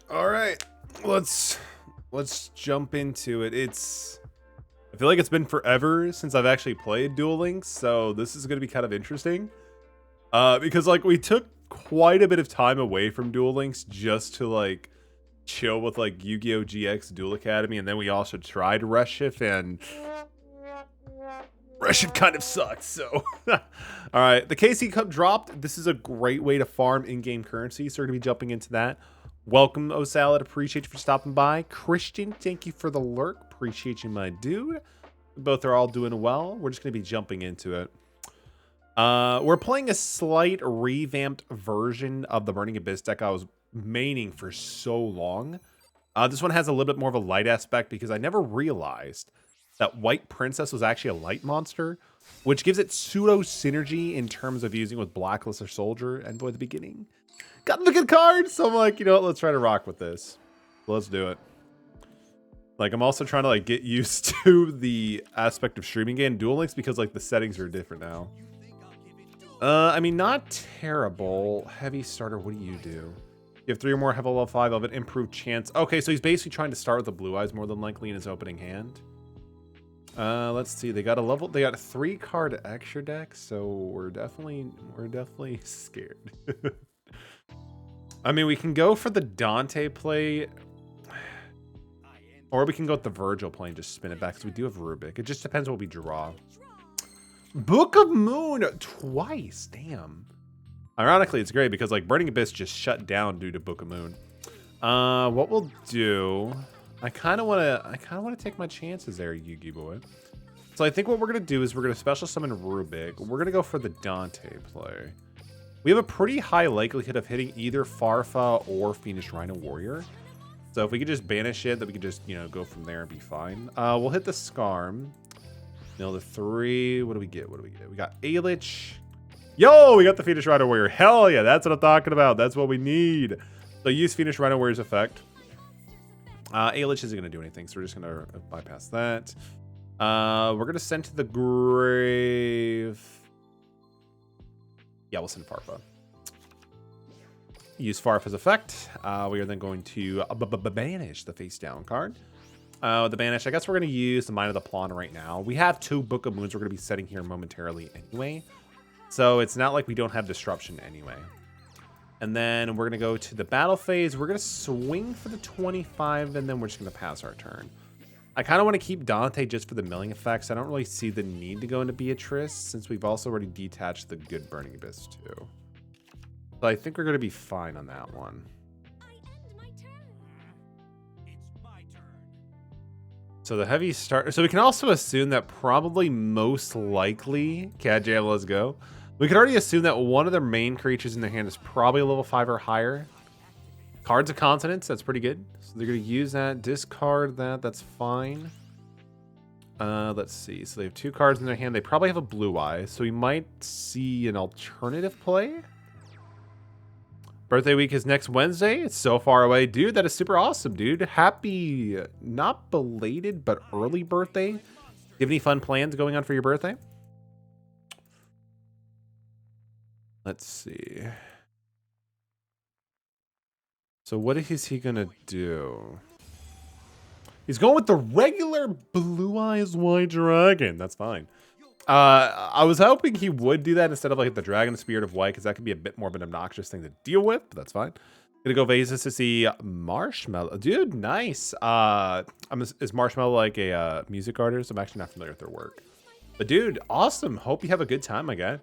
All right, let's jump into it. I feel like it's been forever since I've actually played Duel Links, so this is going to be kind of interesting. Because like we took quite a bit of time away from Duel Links just to like chill with like Yu-Gi-Oh! GX Duel Academy, and then we also tried Reshift, and Reshift kind of sucked. So, all right, the KC Cup dropped. This is a great way to farm in-game currency, so we're gonna be jumping into that. Welcome, O Salad. Appreciate you for stopping by. Christian, thank you for the lurk. Appreciate you, my dude. Both are all doing well. We're just gonna be jumping into it. We're playing a slight revamped version of the Burning Abyss deck I was maining for so long. This one has a little bit more of a light aspect because I never realized that White Princess was actually a light monster, which gives it pseudo synergy in terms of using with Blacklist or Soldier and Void the Beginning. Got the good card, so I'm like, you know what, let's try to rock with this. Let's do it. Like, I'm also trying to like get used to the aspect of streaming game Duel Links because like the settings are different now. I mean, not terrible. Heavy starter, what do? You have 3 or more, have a level 5 of an improved chance. Okay, so he's basically trying to start with the blue eyes more than likely in his opening hand. Let's see. They got a 3 card extra deck, so we're definitely scared. I mean, we can go for the Dante play, or we can go with the Virgil play and just spin it back because we do have Rubik. It just depends what we draw. Book of Moon twice, damn. Ironically, it's great because like Burning Abyss just shut down due to Book of Moon. What we'll do, I kind of want to take my chances there, Yugi boy. So I think what we're gonna do is we're gonna special summon Rubik. We're gonna go for the Dante play. We have a pretty high likelihood of hitting either Farfa or Fiendish Rhino Warrior. So if we could just banish it, then we could just, you know, go from there and be fine. We'll hit the Skarm. Mill the 3. What do we get? We got Ailich. Yo, we got the Fiendish Rhino Warrior. Hell yeah, that's what I'm talking about. That's what we need. So use Fiendish Rhino Warrior's effect. Ailich isn't going to do anything, so we're just going to bypass that. We're going to send to the grave. Yeah, we'll send Farfa. Use Farfa's effect. We are then going to banish the face down card. The banish, I guess we're going to use the Mind of the Pawn right now. We have 2 Book of Moons we're going to be setting here momentarily anyway. So it's not like we don't have disruption anyway. And then we're going to go to the battle phase. We're going to swing for the 25, and then we're just going to pass our turn. I kind of want to keep Dante just for the milling effects. I don't really see the need to go into Beatrice since we've also already detached the good Burning Abyss too. So I think we're going to be fine on that one. So the heavy start. So we can also assume that probably most likely, Cat Jam, let's go. We could already assume that one of their main creatures in their hand is probably a level 5 or higher. Cards of Continents, that's pretty good. So they're going to use that, discard that, that's fine. Let's see. So they have 2 cards in their hand. They probably have a blue eye, so we might see an alternative play. Birthday week is next Wednesday. It's so far away. Dude, that is super awesome, dude. Happy, not belated, but early birthday. Do you have any fun plans going on for your birthday? Let's see. So what is he going to do? He's going with the regular Blue Eyes White Dragon. That's fine. I was hoping he would do that instead of like the Dragon Spirit of White, because that could be a bit more of an obnoxious thing to deal with, but that's fine. Gonna go Vases to see Marshmallow. Dude, nice. Is Marshmallow like a music artist? I'm actually not familiar with their work. But dude, awesome. Hope you have a good time, my guy.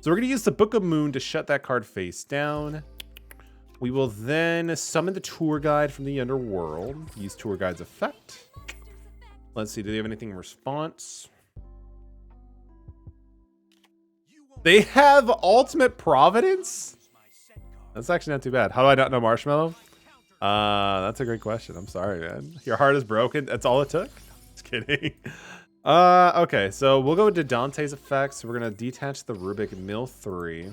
So we're gonna use the Book of Moon to shut that card face down. We will then summon the Tour Guide from the Underworld. Use Tour Guide's effect. Let's see, do they have anything in response? They have Ultimate Providence? That's actually not too bad. How do I not know Marshmallow? That's a great question. I'm sorry, man. Your heart is broken. That's all it took? Just kidding. Okay, so we'll go into Dante's effects. We're going to detach the Rubik, mill 3.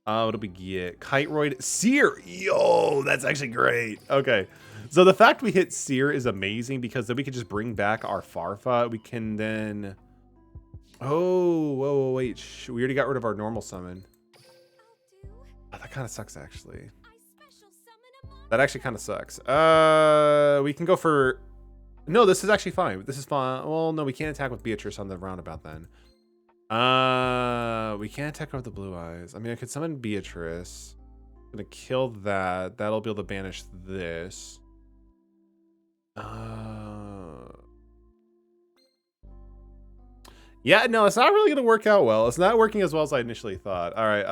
What do we get? Kiteroid, Seer. Yo, that's actually great. Okay, so the fact we hit Seer is amazing because then we can just bring back our Farfa. We can then... Oh, whoa, wait. We already got rid of our normal summon. Oh, that kind of sucks, actually. That actually kind of sucks. We can go for... No, this is actually fine. This is fine. Well, no, we can't attack with Beatrice on the roundabout then. We can't attack with the blue eyes. I mean, I could summon Beatrice. I'm gonna kill that. That'll be able to banish this. Yeah, no, it's not really gonna work out well. It's not working as well as I initially thought. All right,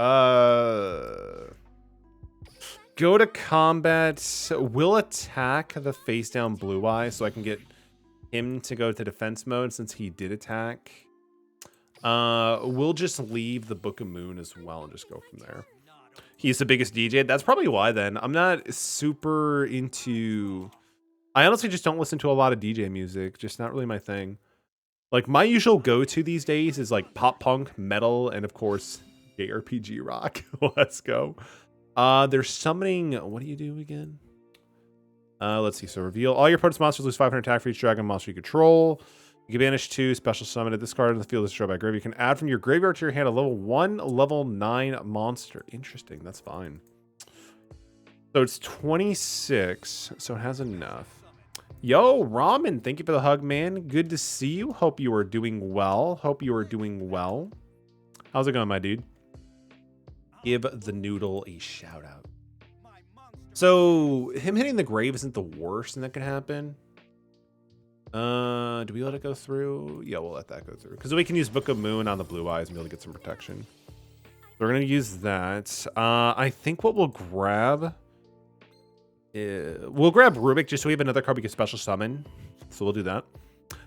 go to combat. We'll attack the face down blue eye so I can get him to go to defense mode since he did attack. We'll just leave the Book of Moon as well and just go from there. He's the biggest DJ. That's probably why then. I'm not super into... I honestly just don't listen to a lot of DJ music. Just not really my thing. Like, my usual go-to these days is like pop punk, metal, and of course, JRPG rock. Let's go. They're summoning... What do you do again? Let's see. So reveal. All your opponent's monsters lose 500 attack for each dragon monster you control. You can banish 2, special summon at this card in the field is destroyed by graveyard. You can add from your graveyard to your hand a level 1, level 9 monster. Interesting. That's fine. So it's 26. So it has enough. Yo, Ramen, thank you for the hug, man. Good to see you. Hope you are doing well. Hope you are doing well. How's it going, my dude? Give the noodle a shout out. So him hitting the grave isn't the worst thing that could happen. Do we let it go through? Yeah, we'll let that go through. Because we can use Book of Moon on the blue eyes and be able to get some protection. So we're going to use that. I think what we'll grab... we'll grab Rubik just so we have another card we can special summon. So we'll do that.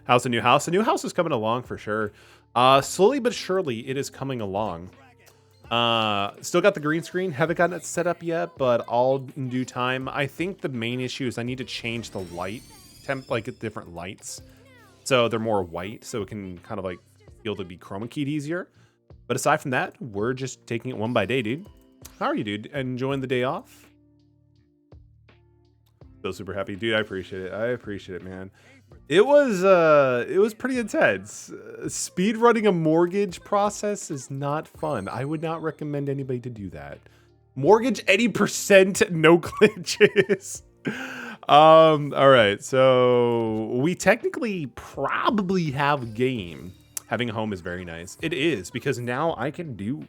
How's the new house? The new house is coming along for sure. Slowly but surely, it is coming along. Still got the green screen. Haven't gotten it set up yet, but all in due time. I think the main issue is I need to change the light temp, like get different lights. So they're more white, so it can kind of like feel to be chroma keyed easier. But aside from that, we're just taking it one by day, dude. How are you, dude? Enjoying the day off? So super happy, dude. I appreciate it. I appreciate it, man. It was pretty intense. Speed running a mortgage process is not fun. I would not recommend anybody to do that. Mortgage 80%, no glitches. All right, so we technically probably have game. Having a home is very nice. It is, because now I can do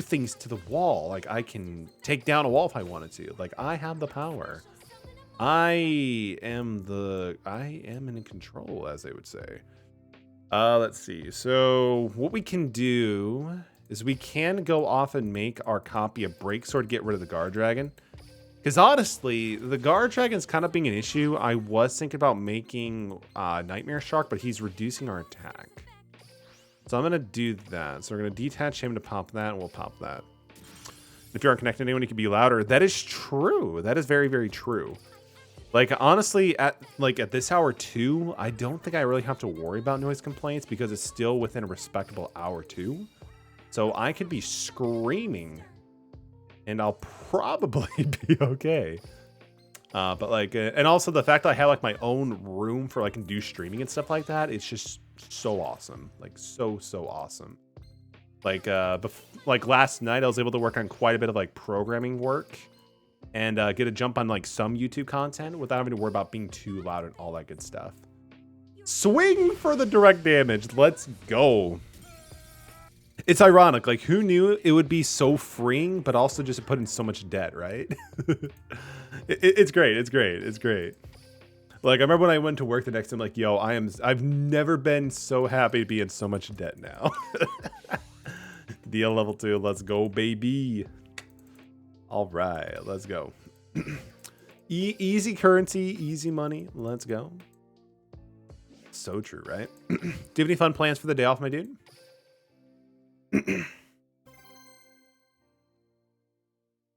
things to the wall. Like, I can take down a wall if I wanted to. Like, I have the power. I am in control, as they would say. Let's see. So what we can do is we can go off and make our copy a break sword to get rid of the guard dragon. Because honestly, the guard dragon's kind of being an issue. I was thinking about making Nightmare Shark, but he's reducing our attack. So I'm going to do that. So we're going to detach him to pop that, and we'll pop that. If you aren't connected to anyone, you can be louder. That is true. That is very, very true. Like, honestly, at this hour too, I don't think I really have to worry about noise complaints because it's still within a respectable hour too. So I could be screaming and I'll probably be okay. But like, and also the fact that I have like my own room for like can do streaming and stuff like that, it's just so awesome. Like so awesome. Like, like last night I was able to work on quite a bit of like programming work and get a jump on like some YouTube content without having to worry about being too loud and all that good stuff. Swing for the direct damage. Let's go. It's ironic. Like, who knew it would be so freeing, but also just put in so much debt, right? It's great. It's great. It's great. Like, I remember when I went to work the next day, I'm like, yo, I've never been so happy to be in so much debt now. Deal level 2. Let's go, baby. All right, let's go. Easy currency, easy money. Let's go. So true, right? Do you have any fun plans for the day off, my dude?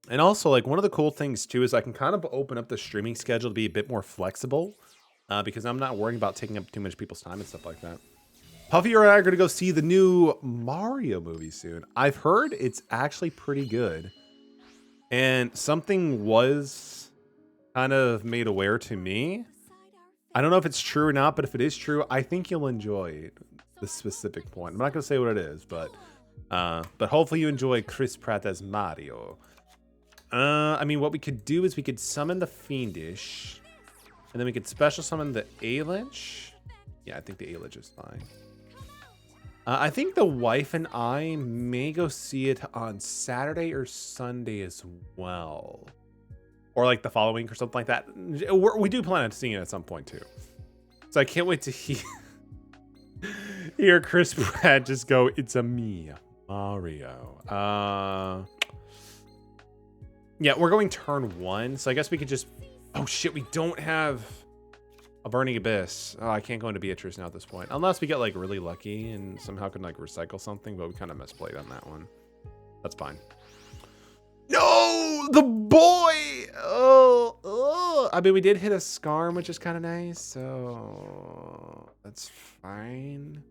And also, like, one of the cool things too is I can kind of open up the streaming schedule to be a bit more flexible because I'm not worrying about taking up too much people's time and stuff like that. Puffy and I are going to go see the new Mario movie soon. I've heard it's actually pretty good. And something was kind of made aware to me. I don't know if it's true or not, but if it is true, I think you'll enjoy the specific point. I'm not going to say what it is, but hopefully you enjoy Chris Pratt as Mario. I mean, what we could do is we could summon the Fiendish, and then we could special summon the Alich. Yeah, I think the Alich is fine. I think the wife and I may go see it on Saturday or Sunday as well. Or like the following week or something like that. We do plan on seeing it at some point too. So I can't wait to hear Chris Pratt just go, "It's a me, Mario." Yeah, we're going turn 1. So I guess we could just... Oh shit, we don't have a Burning Abyss. Oh, I can't go into Beatrice now at this point. Unless we get like really lucky and somehow can like recycle something, but we kind of misplayed on that one. That's fine. No, the boy. Oh. I mean, we did hit a Skarm, which is kind of nice, so that's fine.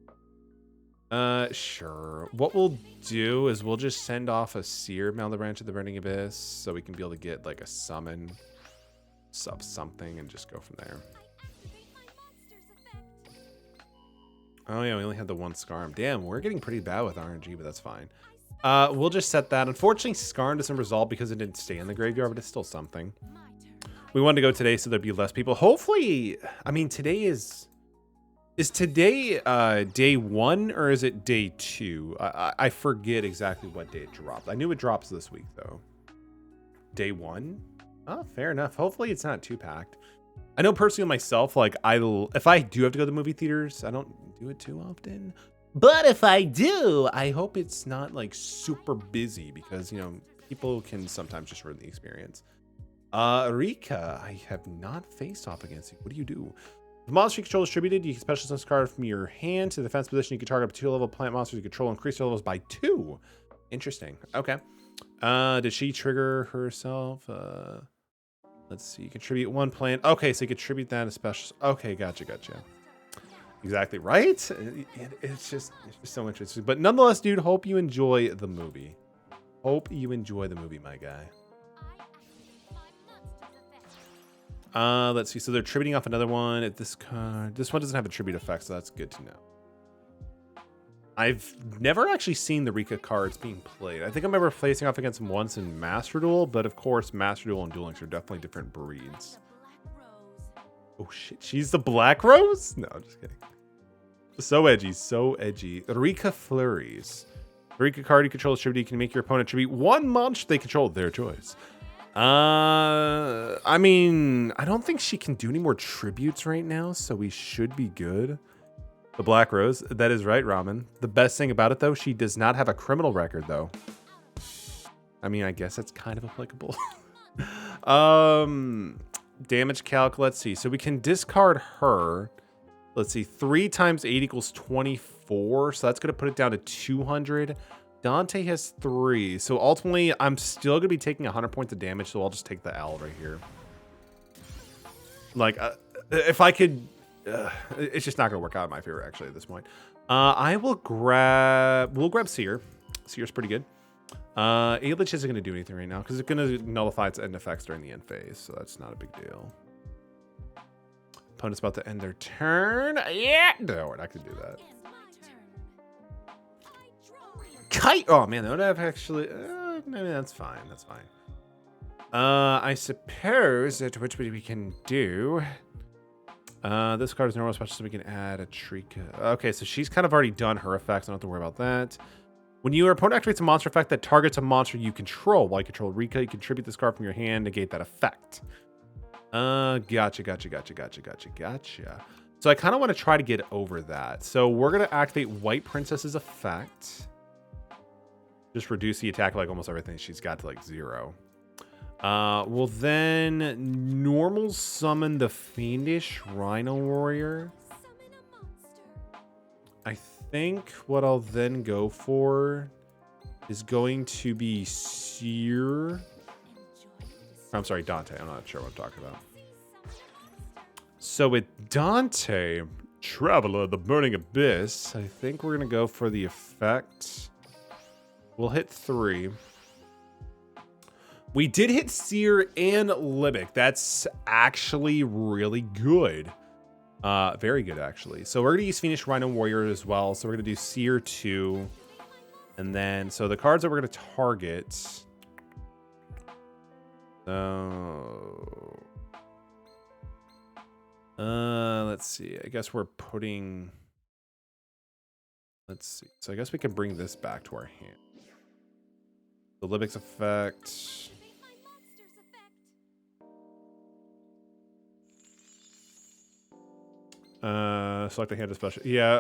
Sure. What we'll do is we'll just send off a Seer Malebranche to the Burning Abyss, so we can be able to get like a summon sub something and just go from there. Oh yeah, we only had the one Skarm. Damn, we're getting pretty bad with RNG, but that's fine. We'll just set that. Unfortunately, Skarm doesn't resolve because it didn't stay in the graveyard, but it's still something. We wanted to go today so there'd be less people. Hopefully, I mean, today is today day 1 or is it day 2? I forget exactly what day it dropped. I knew it drops this week though. Day 1? Oh, fair enough. Hopefully it's not too packed. I know personally myself, like if I do have to go to the movie theaters, I don't do it too often. But if I do, I hope it's not like super busy because, you know, people can sometimes just ruin the experience. Rika, I have not faced off against you. What do? If monster you control is distributed, you can special summon this card from your hand to the defense position. You can target up to 2 level plant monsters you control and increase their levels by 2. Interesting. Okay. Did she trigger herself? Let's see. Contribute 1 plant. Okay, so you contribute that as special. Okay, gotcha. Exactly right. It's just so interesting. But nonetheless, dude, hope you enjoy the movie. My guy. Let's see. So they're tributing off another one at this card. This one doesn't have a tribute effect, so that's good to know. I've never actually seen the Rika cards being played. I think I remember facing off against them once in Master Duel, but of course, Master Duel and Duel Links are definitely different breeds. Oh shit, she's the Black Rose? No, I'm just kidding. So edgy. Rika Flurries. Rika card you control is tributed. You can make your opponent tribute 1 monster they control, their choice. I mean, I don't think she can do any more tributes right now, so we should be good. The Black Rose, that is right, Ramen. The best thing about it, though, she does not have a criminal record, though. I mean, I guess that's kind of applicable. Damage calc, let's see. So we can discard her. Let's see, 3 times 8 equals 24. So that's going to put it down to 200. Dante has 3. So ultimately, I'm still going to be taking 100 points of damage. So I'll just take the L right here. Like, if I could... it's just not going to work out in my favor, actually, at this point. We'll grab Seer. Seer's pretty good. Alich isn't going to do anything right now because it's going to nullify its end effects during the end phase. So that's not a big deal. Opponent's about to end their turn. Yeah! No, we're not going to do that. Kite! Oh, man, that would have actually... maybe that's fine. That's fine. I suppose that which we can do... this card is normal special, so we can add a Trika. Okay, so she's kind of already done her effects. I don't have to worry about that. When your opponent activates a monster effect that targets a monster you control while you control Rika, you contribute this card from your hand, negate that effect. Gotcha. So I kind of want to try to get over that. So we're going to activate White Princess's effect. Just reduce the attack like almost everything she's got to like 0. We'll then normal summon the Fiendish Rhino Warrior. I think what I'll then go for is going to be Seer. I'm sorry, Dante. I'm not sure what I'm talking about. So with Dante, Traveler, the Burning Abyss, I think we're going to go for the effect. We'll hit 3. We did hit Seer and Libic. That's actually really good. Very good, actually. So we're going to use Fiendish Rhino Warrior as well. So we're going to do Seer 2. And then, so the cards that we're going to target... So, let's see. I guess we're putting. Let's see. So I guess we can bring this back to our hand. The Libix effect. Select a hand of special. Yeah.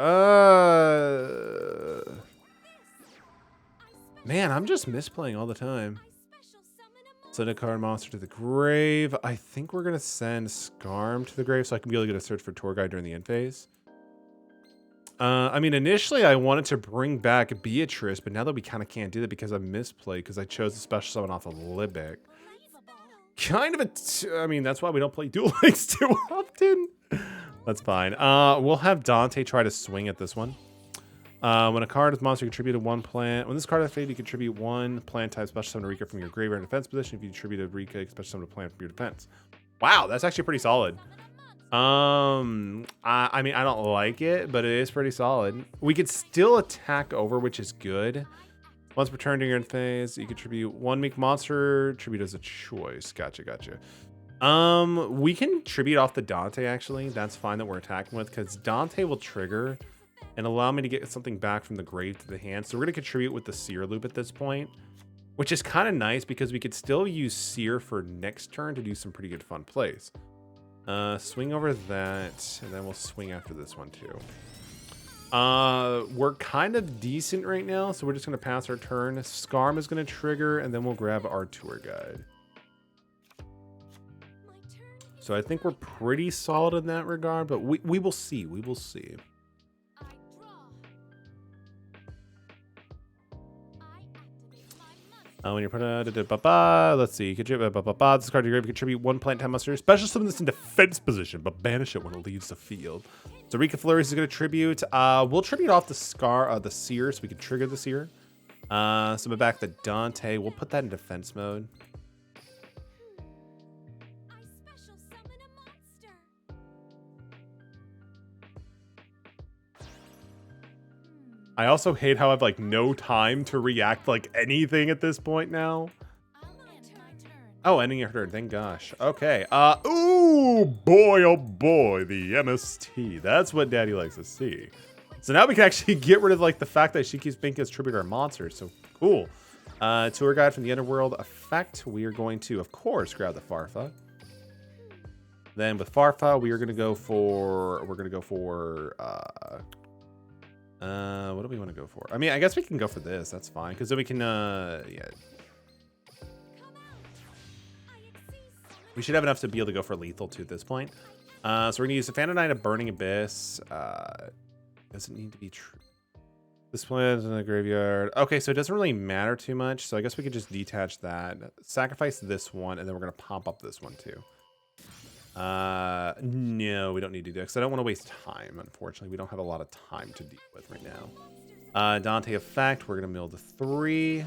Man, I'm just misplaying all the time. Send a card monster to the grave. I think we're gonna send Scarm to the grave so I can be able to get a search for tour guide during the end phase. I mean, initially I wanted to bring back Beatrice, but now that we kind of can't do that because I misplayed because I chose the special summon off of Libic. Kind of I mean, that's why we don't play Duel Links too often. That's fine. We'll have Dante try to swing at this one. When a card is monster, you contribute to one plant. When this card is faded, you contribute one plant type special summon a Rika from your graveyard defense position. If you contribute a Rika, special summon a plant from your defense. Wow, that's actually pretty solid. I mean, I don't like it, but it is pretty solid. We could still attack over, which is good. Once per turn during your end phase, you contribute one weak monster. Tribute as a choice. Gotcha. We can tribute off the Dante, actually. That's fine that we're attacking with, because Dante will trigger and allow me to get something back from the grave to the hand. So we're going to contribute with the Seer Loop at this point, which is kind of nice because we could still use Seer for next turn to do some pretty good fun plays. Swing over that, and then we'll swing after this one too. We're kind of decent right now, so we're just going to pass our turn. Scarm is going to trigger, and then we'll grab our tour guide. So I think we're pretty solid in that regard, but we will see. We will see. When you're put let's see. This card to your grave contribute one plant time monster. Special summon this in defense position, but banish it when it leaves the field. So Rika Flurries is going to tribute. We'll tribute off the the Seer, so we can trigger the Seer. Summon back the Dante. We'll put that in defense mode. I also hate how I've like no time to react like anything at this point now. Oh, ending your turn. Thank gosh. Okay. Ooh, boy, oh boy, the MST. That's what Daddy likes to see. So now we can actually get rid of like the fact that she keeps thinking it's tribute our monsters. So cool. Tour guide from the Underworld effect. We are going to, of course, grab the Farfa. Then with Farfa, we are going to go for. What do we want to go for? I mean, I guess we can go for this. That's fine. Because then we can, yeah. We should have enough to be able to go for lethal too at this point. So we're going to use the Phantom of Burning Abyss. Doesn't need to be true. This plant in the graveyard. Okay, so it doesn't really matter too much. So I guess we could just detach that. Sacrifice this one, and then we're going to pop up this one too. No, we don't need to do it because I don't want to waste time. Unfortunately, we don't have a lot of time to deal with right now. Dante effect. We're gonna mill the 3.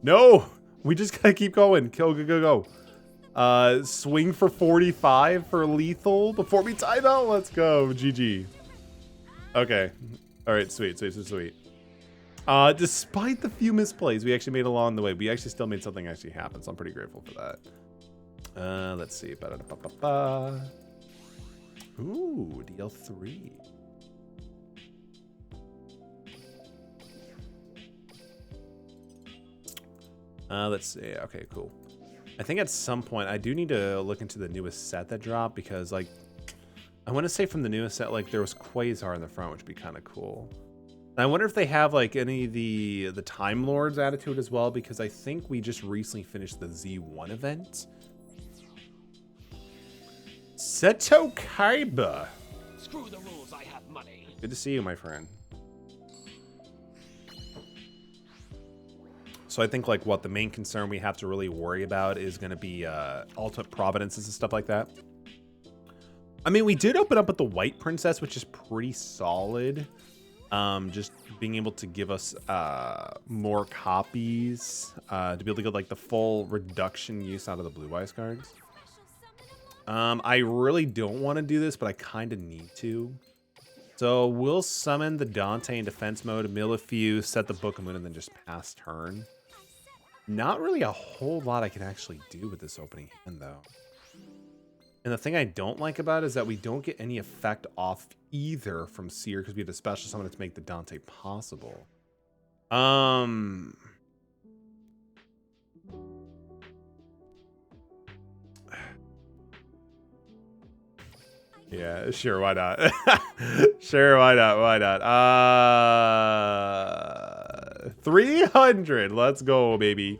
No, we just gotta keep going. Go. Swing for 45 for lethal before we time out. Let's go. GG. Okay. All right. Sweet. Despite the few misplays we actually made along the way, we actually still made something actually happen. So I'm pretty grateful for that. Let's see. Ooh, DL3. Let's see. Okay, cool. I think at some point I do need to look into the newest set that dropped because, like, I want to say from the newest set, like, there was Quasar in the front, which would be kind of cool. And I wonder if they have like any of the Time Lords added to it as well because I think we just recently finished the Z1 event. Seto Kaiba. Screw the rules, I have money. Good to see you, my friend. So I think like what the main concern we have to really worry about is going to be ultimate providences and stuff like that. I mean, we did open up with the White Princess, which is pretty solid. Just being able to give us more copies to be able to get like the full reduction use out of the Blue Eyes cards. I really don't want to do this, but I kind of need to. So we'll summon the Dante in defense mode, mill a few, set the Book of Moon, and then just pass turn. Not really a whole lot I can actually do with this opening hand, though. And the thing I don't like about it is that we don't get any effect off either from Seer because we have to special summon it to make the Dante possible. Yeah, sure, why not? Sure, why not? Why not? 300. Let's go, baby.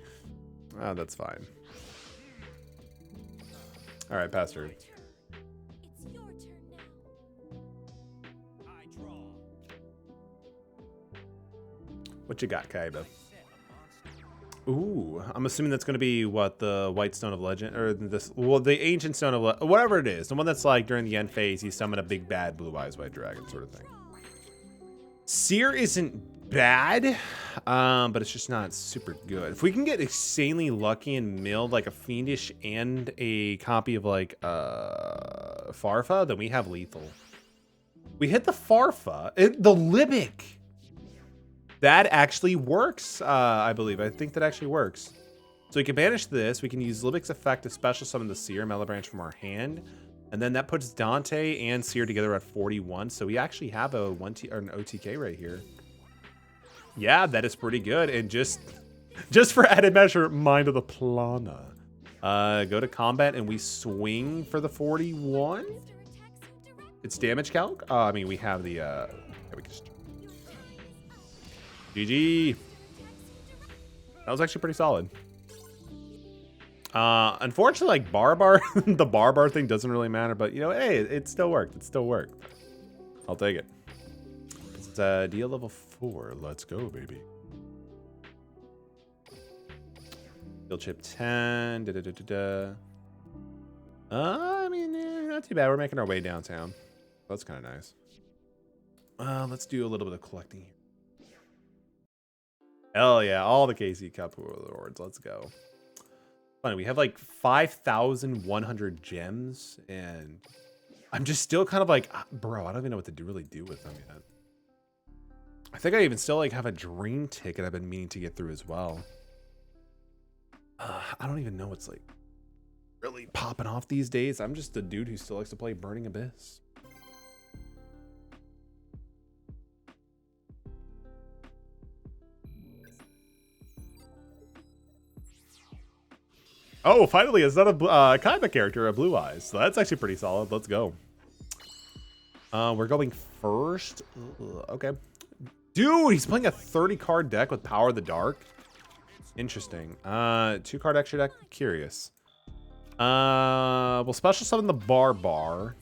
Oh, that's fine. All right, pass turn. It's your turn now. I draw. What you got, Kaiba? Ooh, I'm assuming that's going to be what, the White Stone of Legend, or this, well, the Ancient Stone of whatever it is, the one that's like during the end phase, you summon a big bad blue eyes white dragon sort of thing. Seer isn't bad, but it's just not super good. If we can get insanely lucky and milled like a Fiendish and a copy of like Farfa, then we have lethal. We hit the Farfa, the Libic. That actually works, I believe. I think that actually works. So we can banish this. We can use Libic's effect to special summon the Seer Mellow Branch from our hand. And then that puts Dante and Seer together at 41. So we actually have a an OTK right here. Yeah, that is pretty good. And just for added measure, Mind of the Plana. Go to combat and we swing for the 41. It's damage calc. I mean, we have the... yeah, we can just... GG. That was actually pretty solid. Unfortunately, like Barbar, the Barbar thing doesn't really matter, but you know, hey, it still worked. It still worked. I'll take it. It's deal level 4. Let's go, baby. Skill chip 10. I mean, not too bad. We're making our way downtown. That's kind of nice. Let's do a little bit of collecting here. Hell yeah, all the KC Cup rewards. Let's go. Funny, we have like 5,100 gems, and I'm just still kind of like, bro, I don't even know what to really do with them yet. I think I even still like have a dream ticket I've been meaning to get through as well. I don't even know what's like really popping off these days. I'm just a dude who still likes to play Burning Abyss. Oh, finally, it's not a Kaiba character, a Blue Eyes. So that's actually pretty solid. Let's go. We're going first. Okay. Dude, he's playing a 30-card deck with Power of the Dark. Interesting. 2-card extra deck. Curious. We'll special summon the Barbar.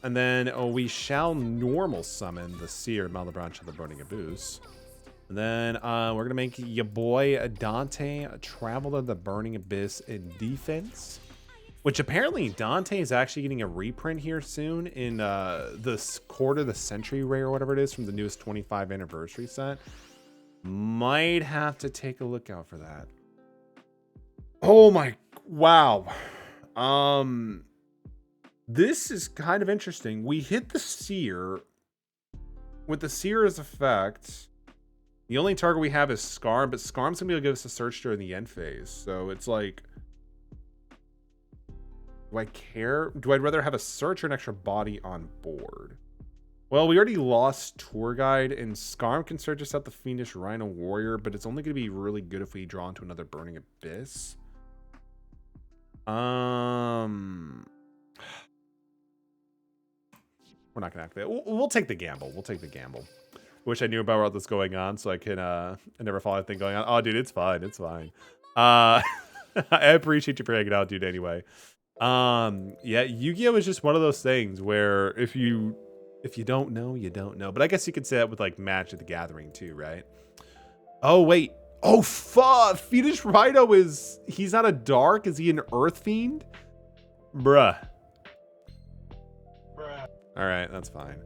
And then we shall normal summon the Seer, Mellow Branch of the Burning Abyss. And then we're going to make your boy Dante travel to the Burning Abyss in defense. Which apparently Dante is actually getting a reprint here soon in this Quarter of the Century rare or whatever it is from the newest 25 anniversary set. Might have to take a look out for that. Oh my, wow. This is kind of interesting. We hit the Seer. With the Seer's effect... The only target we have is Scarm, but Scarm's gonna be able to give us a search during the end phase. So it's like, do I care? Do I rather have a search or an extra body on board? Well, we already lost Tour Guide, and Scarm can search us out the Fiendish Rhino Warrior, but it's only gonna be really good if we draw into another Burning Abyss. We're not gonna activate it. We'll take the gamble. We'll take the gamble. Wish I knew about what was going on so I can I never follow anything going on. Oh, dude, it's fine. It's fine. I appreciate you for hanging out, dude, anyway. Yeah, Yu-Gi-Oh! Is just one of those things where if you don't know, you don't know. But I guess you could say that with like Magic the Gathering too, right? Oh, wait. Oh, fuck. Fiendish Rhino he's not a dark? Is he an Earth Fiend? Bruh. All right, that's fine.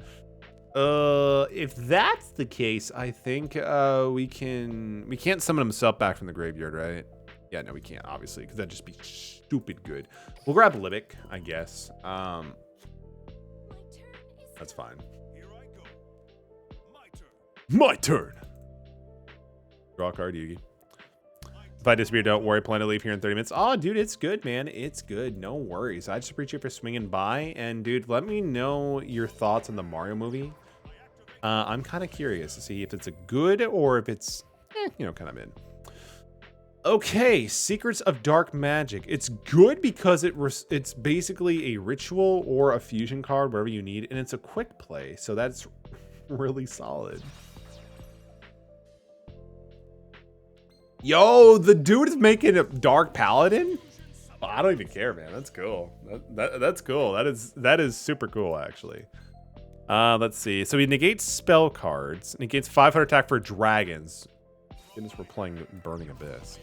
If that's the case, I think we can't summon himself back from the graveyard, right? Yeah, no, we can't, obviously, because that'd just be stupid good. We'll grab Libic, I guess. That's fine. Here I go. My turn. My turn. Draw a card, Yugi. If I disappear, don't worry. Plan to leave here in 30 minutes. Oh, dude, it's good, man. It's good. No worries. I just appreciate you for swinging by. And, dude, let me know your thoughts on the Mario movie. I'm kind of curious to see if it's a good or if it's, you know, kind of mid. Okay, Secrets of Dark Magic. It's good because it's basically a ritual or a fusion card, whatever you need, and it's a quick play. So that's really solid. Yo, the dude is making a Dark Paladin? Oh, I don't even care, man. That's cool. That's cool. That is super cool, actually. Let's see. So he negates spell cards. Negates 500 attack for dragons. Goodness, we're playing Burning Abyss.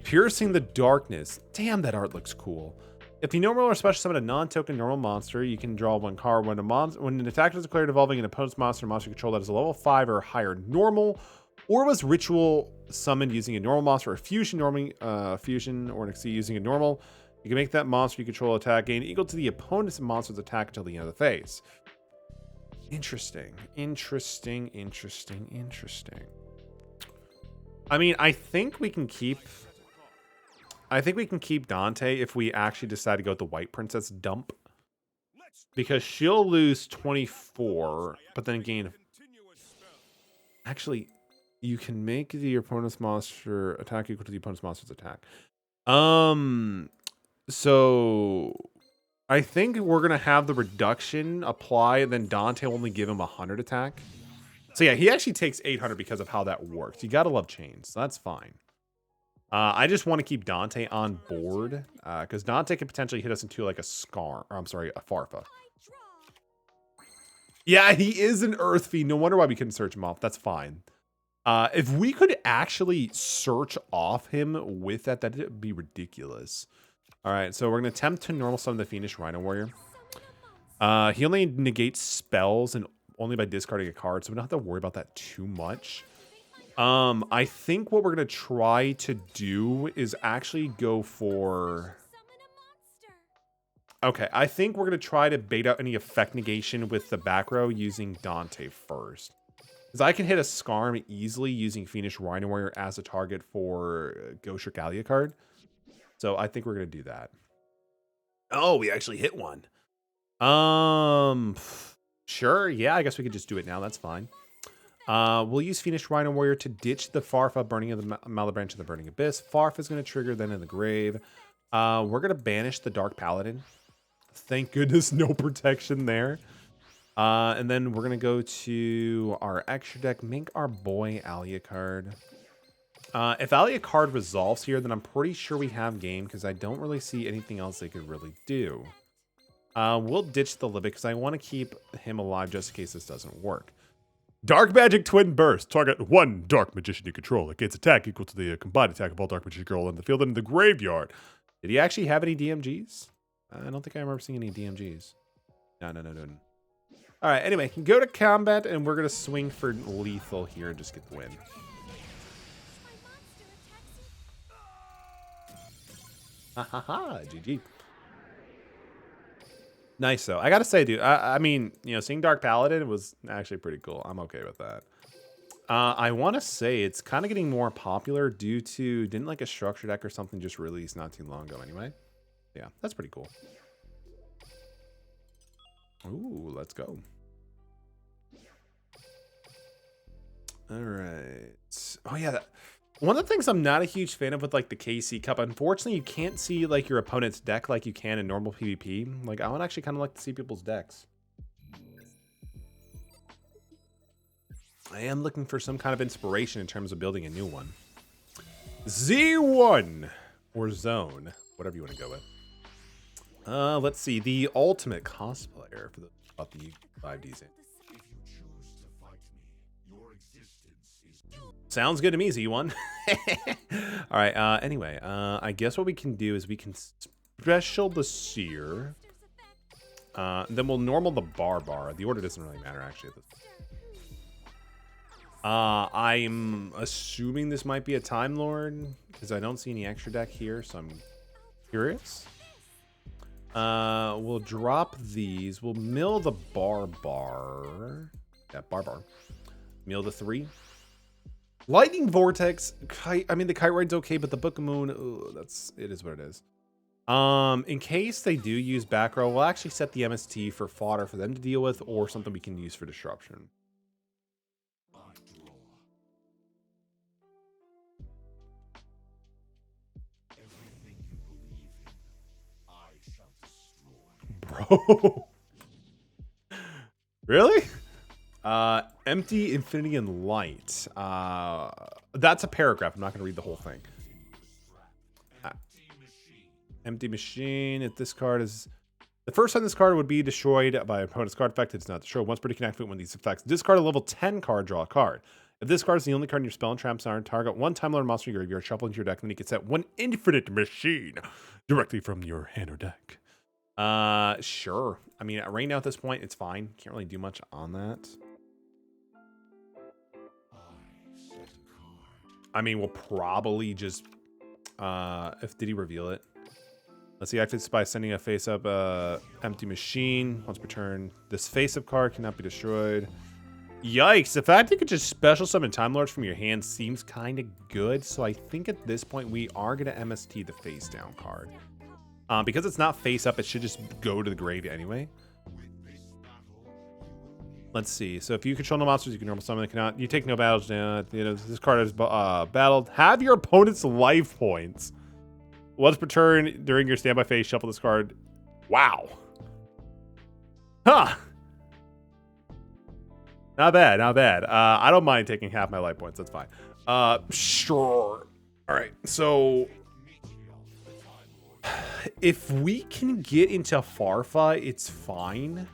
Piercing the Darkness. Damn, that art looks cool. If you normal or special summon a non-token normal monster, you can draw one card. When an attack is declared involving an opponent's monster you control that is a level 5 or higher normal, or was ritual summoned using a normal monster or fusion fusion or an exceed using a normal, you can make that monster you control attack gain equal to the opponent's monster's attack until the end of the phase. Interesting. I mean, I think we can keep Dante if we actually decide to go with the White Princess dump. Because she'll lose 24, but then gain... Actually, you can make the opponent's monster attack equal to the opponent's monster's attack. So I think we're going to have the reduction apply, and then Dante will only give him 100 attack. So yeah, he actually takes 800 because of how that works. You got to love chains. So that's fine. I just want to keep Dante on board because Dante could potentially hit us into like a Scar. Or, I'm sorry, a Farfa. Yeah, he is an Earth Fiend. No wonder why we couldn't search him off. That's fine. If we could actually search off him with that, that'd be ridiculous. All right, so we're going to attempt to normal summon the Fiendish Rhino Warrior. He only negates spells and only by discarding a card, so we don't have to worry about that too much. I think what we're going to try to do is actually go for... Okay, I think we're going to try to bait out any effect negation with the back row using Dante first. Because I can hit a Scarm easily using Fiendish Rhino Warrior as a target for Gosher Gallia card. So I think we're going to do that. Oh, we actually hit one. Sure, yeah, I guess we could just do it now. That's fine. We'll use Fiendish Rhino Warrior to ditch the Farfa, Burning of the Malabranch and the Burning Abyss. Farfa is going to trigger then in the grave. We're going to banish the Dark Paladin. Thank goodness, no protection there. And then we're going to go to our extra deck, make our boy Alia card. If Alia card resolves here, then I'm pretty sure we have game because I don't really see anything else they could really do. We'll ditch the Libet because I want to keep him alive just in case this doesn't work. Dark Magic Twin Burst. Target one Dark Magician you control. It gains attack equal to the combined attack of all Dark Magician control in the field and in the graveyard. Did he actually have any DMGs? I don't think I remember seeing any DMGs. No. All right, anyway, go to combat, and we're going to swing for lethal here and just get the win. Ha ha ha, GG. Nice, though. I got to say, dude, I mean, you know, seeing Dark Paladin was actually pretty cool. I'm okay with that. I want to say it's kind of getting more popular due to, didn't like a structure deck or something just released not too long ago anyway? Yeah, that's pretty cool. Ooh, let's go. All right. Oh, yeah. One of the things I'm not a huge fan of with, like, the KC Cup, unfortunately, you can't see, like, your opponent's deck like you can in normal PvP. Like, I would actually kind of like to see people's decks. I am looking for some kind of inspiration in terms of building a new one. Z1 or Zone, whatever you want to go with. Let's see. The ultimate cosplayer for the about the 5Ds. Sounds good to me, Z1. All right. Anyway, I guess what we can do is we can special the Seer. Then we'll normal the Barbar. The order doesn't really matter, actually. I'm assuming this might be a Time Lord because I don't see any extra deck here, so I'm curious. We'll drop these. We'll mill the Barbar. Yeah, Barbar. Mill the 3. Lightning Vortex, Kite, I mean, the Kite Ride's okay, but the Book of Moon, ooh, it is what it is. In case they do use back row, we'll actually set the MST for fodder for them to deal with, or something we can use for disruption. Bro. Really? Empty, Infinity, and Light. That's a paragraph. I'm not going to read the whole thing. Empty Machine. If this card is... The first time this card would be destroyed by opponent's card effect, it's not destroyed. Once pretty can activate one of these effects. Discard a level 10 card, draw a card. If this card is the only card in your spell and traps on target, one time Lord monster in your graveyard, shuffle into your deck, and then you can set one Infinite Machine directly from your hand or deck. Sure. I mean, right now at this point, it's fine. Can't really do much on that. I mean, we'll probably just, did he reveal it? Let's see, activates by sending a face-up, empty machine. Once per turn, this face-up card cannot be destroyed. Yikes, the fact that you could just special summon Time Lords from your hand seems kind of good, so I think at this point we are going to MST the face-down card. Because it's not face-up, it should just go to the grave anyway. Let's see. So if you control no monsters, you can normal summon. Cannot. You take no battles down. You know, this card is battled. Have your opponent's life points. Once per turn during your standby phase, shuffle this card. Wow. Huh. Not bad. Not bad. I don't mind taking half my life points. That's fine. Sure. All right. So if we can get into Farfa, it's fine.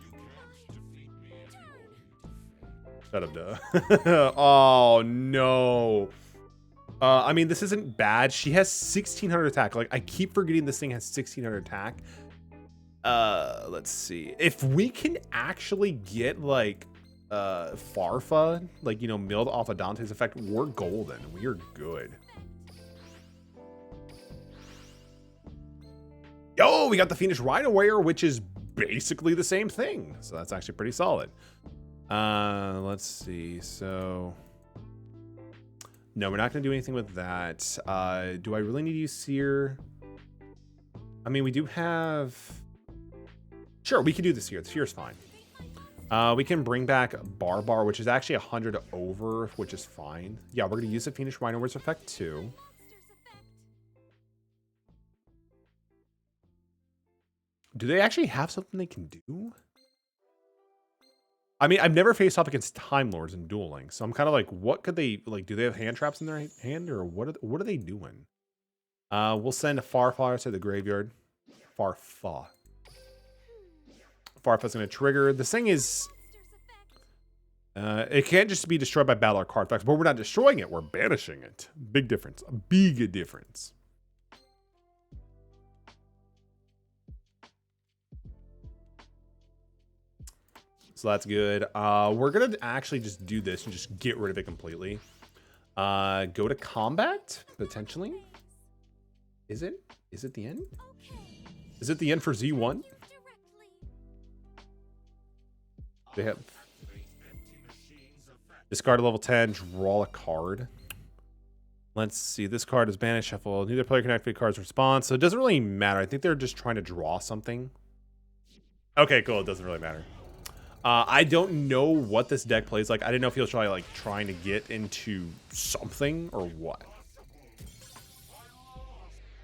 Shut up, duh. Oh, no. I mean, this isn't bad. She has 1600 attack. Like, I keep forgetting this thing has 1600 attack. Let's see. If we can actually get, like, Farfa, like, you know, milled off of Dante's effect, we're golden. We are good. Yo, we got the Fiendish Rhino Warrior, which is basically the same thing. So that's actually pretty solid. Let's see. So no, we're not going to do anything with that. Do I really need to use Seer? I mean, we do have... Sure, we can do the Seer. The Seer is fine. We can bring back Barbar, which is actually 100 over, which is fine. Yeah, we're going to use the Fiendish Rhino Warrior's effect too. Do they actually have something they can do? I mean, I've never faced off against Time Lords in Duel Links, so I'm kind of like, what could they, like, do they have hand traps in their hand, or what are they doing? We'll send a Farfa to the graveyard. Farfa. Farfa's going to trigger. The thing is, it can't just be destroyed by battle or card effects, but we're not destroying it, we're banishing it. Big difference. A big difference. So that's good. We're going to actually just do this and just get rid of it completely. Go to combat, potentially. Is it? Is it the end? Is it the end for Z1? They have... Discard a level 10, draw a card. Let's see. This card is banished, shuffle. Neither player can activate cards in response, so it doesn't really matter. I think they're just trying to draw something. Okay, cool. It doesn't really matter. I don't know what this deck plays like. I didn't know if he was trying to get into something or what.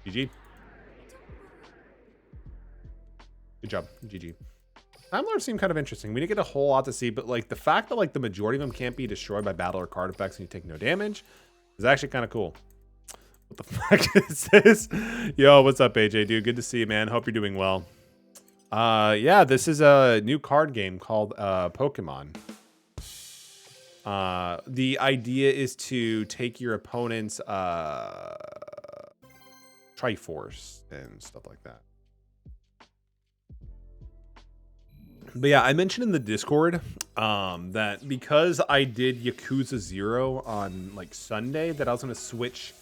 GG. Good job. GG. Time Lords seem kind of interesting. We didn't get a whole lot to see, but like the fact that like the majority of them can't be destroyed by battle or card effects and you take no damage is actually kind of cool. What the fuck is this? Yo, what's up, AJ, dude? Good to see you, man. Hope you're doing well. Yeah, this is a new card game called Pokemon. The idea is to take your opponent's Triforce and stuff like that. But yeah, I mentioned in the Discord that because I did Yakuza 0 on like Sunday, that I was going to switch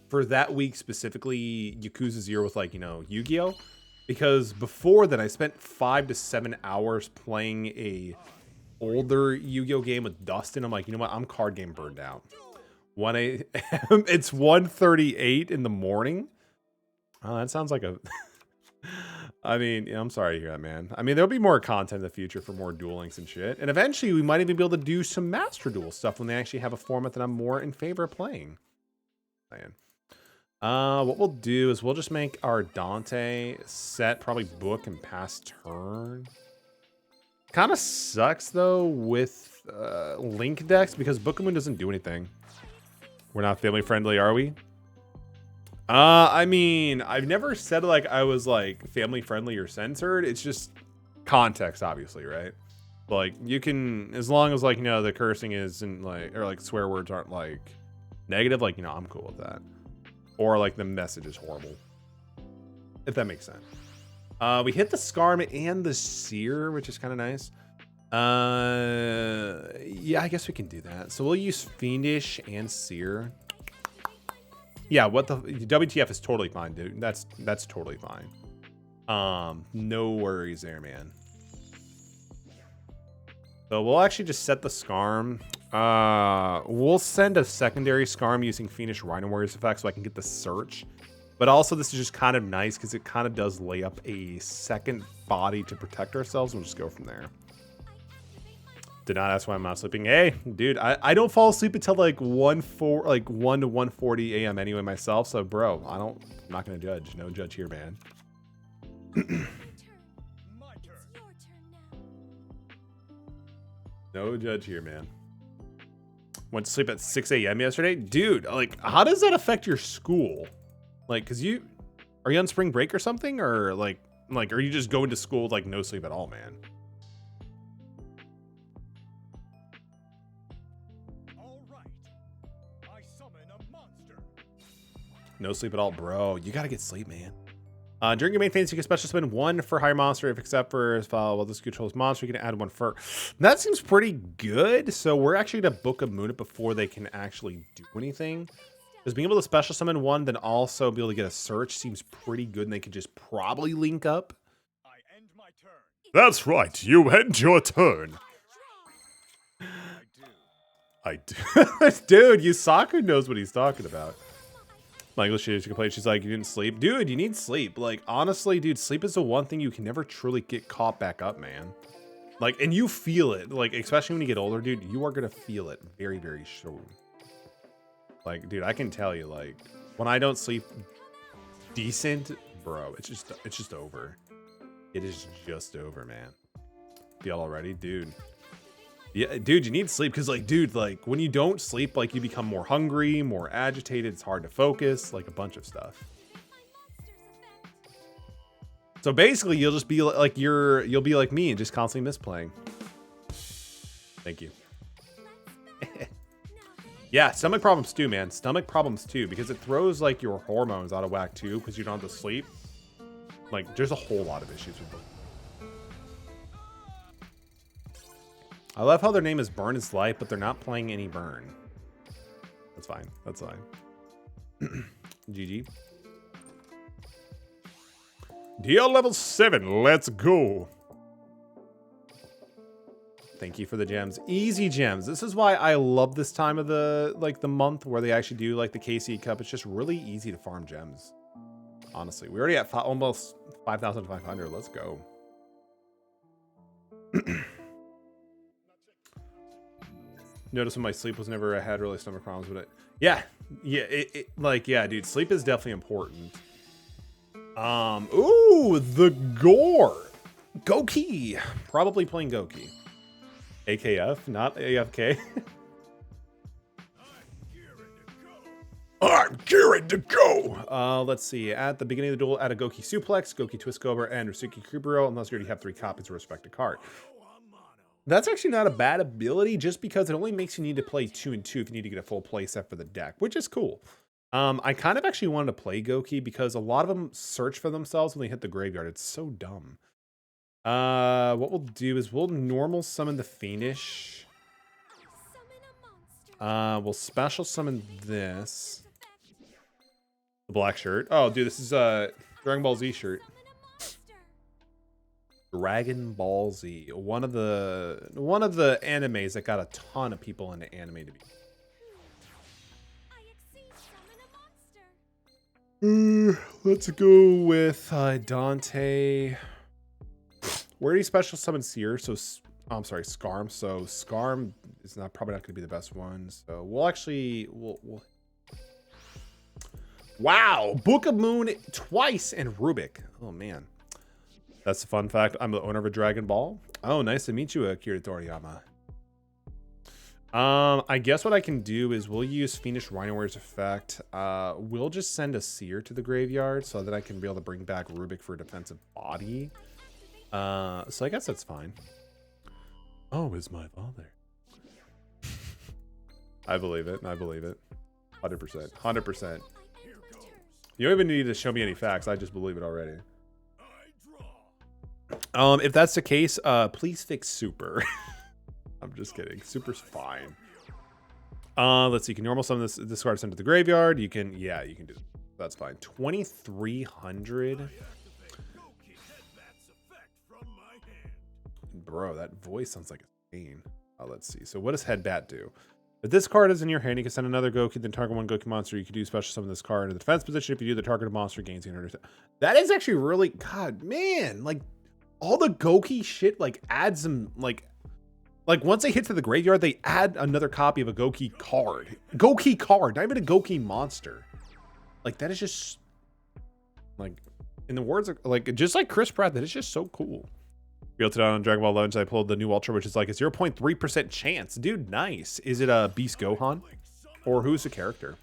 for that week specifically Yakuza 0 with like, you know, Yu-Gi-Oh! Because before that, I spent 5 to 7 hours playing a older Yu-Gi-Oh game with Dustin. I'm like, you know what? I'm card game burned out. 1 a.m. It's 1:38 in the morning. Oh, that sounds like a... I mean, yeah, I'm sorry to hear that, man. I mean, there'll be more content in the future for more Duel Links and shit. And eventually, we might even be able to do some Master Duel stuff when they actually have a format that I'm more in favor of playing. Man. What we'll do is we'll just make our Dante set probably book and pass turn. Kind of sucks, though, with Link decks because Book of Moon doesn't do anything. We're not family friendly, are we? I mean, I've never said like I was like family friendly or censored. It's just context, obviously, right? Like you can, as long as like, you know, the cursing isn't like, or like swear words aren't like negative, like, you know, I'm cool with that. Or like the message is horrible, if that makes sense. We hit the Scarm and the Seer, which is kind of nice. Yeah, I guess we can do that. So we'll use Fiendish and Seer. Yeah, what the WTF is totally fine, dude. That's totally fine. No worries there, man. So we'll actually just set the Scarm. We'll send a secondary Scarm using Fiendish Rhino Warriors effect so I can get the search. But also this is just kind of nice because it kind of does lay up a second body to protect ourselves. We'll just go from there. Did not ask why I'm not sleeping. Hey, dude, I don't fall asleep until like 1 to 1:40 a.m. anyway myself. So, bro, I'm not gonna judge. No judge here, man. My turn. It's your turn now. No judge here, man. Went to sleep at 6 a.m. yesterday, dude. Like, how does that affect your school? Like, cause are you on spring break or something, or like are you just going to school with like no sleep at all, man? No sleep at all, bro. You gotta get sleep, man. During your main phase, you can special spend 1 for higher monster. If except for while this controls monster, you can add 1 for. That seems pretty good. So we're actually gonna Book of Moon it before they can actually do anything. Because being able to special summon 1, then also be able to get a search seems pretty good, and they could just probably link up. I end my turn. That's right. You end your turn. I do. I do. Dude, Yusaku knows what he's talking about. My English teacher complained. She's like, you didn't sleep. Dude, you need sleep. Like, honestly, dude, sleep is the one thing you can never truly get caught back up, man. Like, and you feel it. Like, especially when you get older, dude, you are going to feel it very, very soon. Like, dude, I can tell you, like, when I don't sleep decent, bro, it's just over. It is just over, man. Feel already, dude. Yeah, dude, you need sleep because, like, dude, like, when you don't sleep, like, you become more hungry, more agitated. It's hard to focus, like, a bunch of stuff. So basically, you'll just be like, you'll be like me and just constantly misplaying. Thank you. Yeah, stomach problems too, man. Stomach problems too, because it throws, like, your hormones out of whack too, because you don't have to sleep. Like, there's a whole lot of issues with them. I love how their name is Burn is Light, but they're not playing any Burn. That's fine. That's fine. GG. DL level 7. Let's go. Thank you for the gems. Easy gems. This is why I love this time of the month where they actually do like the KC Cup. It's just really easy to farm gems. Honestly, we already at almost 5,500. Let's go. Notice when my sleep was never, I had really stomach problems with it. Yeah, yeah, dude, sleep is definitely important. Ooh, the Gore. Goki. Probably playing Goki. AKF, not AFK. I'm gearing to go. Let's see. At the beginning of the duel, add a Goki Suplex, Goki Twist Cobra, and Rasuki Kuburo, unless you already have 3 copies of respective card. That's actually not a bad ability, just because it only makes you need to play 2 and 2 if you need to get a full play set for the deck, which is cool. I kind of actually wanted to play Goki because a lot of them search for themselves when they hit the graveyard. It's so dumb. What we'll do is we'll normal summon the Fiendish. We'll special summon this. The black shirt. Oh, dude, this is Dragon Ball Z shirt. Dragon Ball Z, one of the animes that got a ton of people into anime to be. Let's go with Dante. Where do you special summon Seer? So, I'm sorry, Scarm. So Scarm is probably not going to be the best one. So we'll Wow, Book of Moon twice and Rubik. Oh man, that's a fun fact. I'm the owner of a Dragon Ball. Oh, nice to meet you, Akira Toriyama. I guess what I can do is we'll use Fiendish Rhinoware's effect. We'll just send a Seer to the graveyard so that I can be able to bring back Rubik for a defensive body. So I guess that's fine. Oh, is my father. I believe it. I believe it. 100%. 100%. You don't even need to show me any facts. I just believe it already. If that's the case, please fix Super. I'm just kidding. Super's fine. Let's see. You can normal summon this card sent to the graveyard. You can, yeah, you can do. That's fine. 2,300. Bro, that voice sounds like a pain. Let's see. So what does Headbat do? If this card is in your hand, you can send another Goki, then target one Goki monster. You can do special summon this card in the defense position. If you do, the targeted monster gains 800. That is actually really, God, man, like all the Goki shit, like adds some, like once they hit to the graveyard, they add another copy of a Goki card. Goki card, not even a Goki monster. Like that is just, like, in the words of, like, just like Chris Pratt, that is just so cool. Built it on Dragon Ball Legends. I pulled the new Ultra, which is like a 0.3% chance. Dude, nice. Is it a Beast Gohan? Or who's the character?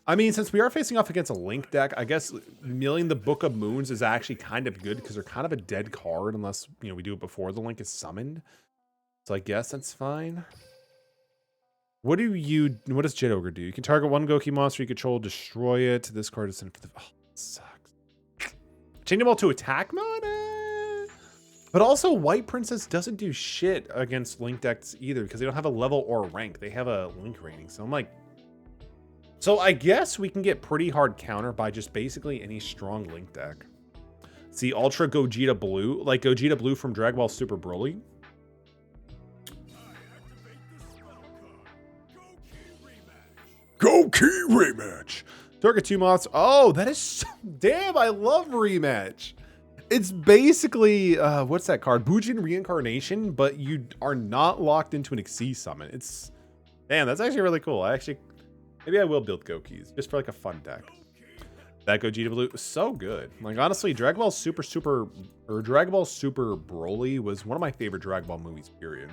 I mean, since we are facing off against a Link deck, I guess milling the Book of Moons is actually kind of good because they're kind of a dead card unless, you know, we do it before the Link is summoned. So I guess that's fine. What does Jet Ogre do? You can target one Goki monster you control, destroy it. This card is sent for the, oh, it sucks. Changeable to attack mode? But also, White Princess doesn't do shit against Link decks either because they don't have a level or a rank. They have a Link rating. So I'm like, so I guess we can get pretty hard counter by just basically any strong Link deck. See, Ultra Gogeta Blue, like Gogeta Blue from Dragon Ball Super Broly. Goki Rematch. Target 2 moths. Oh, that is so damn. I love Rematch. It's basically what's that card? Bujin Reincarnation, but you are not locked into an Xyz summon. It's damn, that's actually really cool. Maybe I will build Gokis just for like a fun deck. That Gogeta Blue is so good. Like honestly, Dragon Ball Super Broly was one of my favorite Dragon Ball movies, period.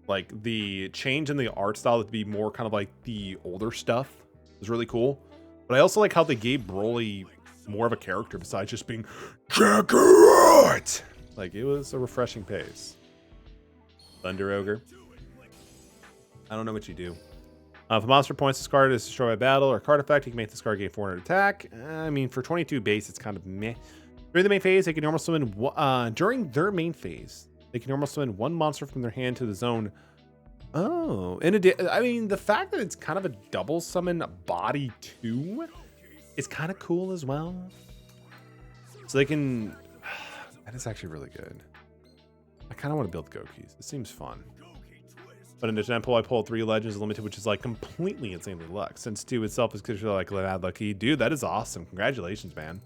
Like the change in the art style to be more kind of like the older stuff was really cool. But I also like how they gave Broly more of a character besides just being Kakarot. Like it was a refreshing pace. Thunder Ogre. I don't know what you do. If a monster points this card is destroyed by battle or card effect, you can make this card gain 400 attack. I mean, for 22 base, it's kind of meh. During the main phase, they can normal summon during their main phase. They can normal summon one monster from their hand to the zone. Oh, and I mean, the fact that it's kind of a double summon body 2 is kind of cool as well. So they can, that is actually really good. I kind of want to build Gokis. It seems fun. But in the example, I pulled 3 Legends Limited, which is like completely insanely luck. Since 2 itself is considered like mad lucky. Dude, that is awesome. Congratulations, man.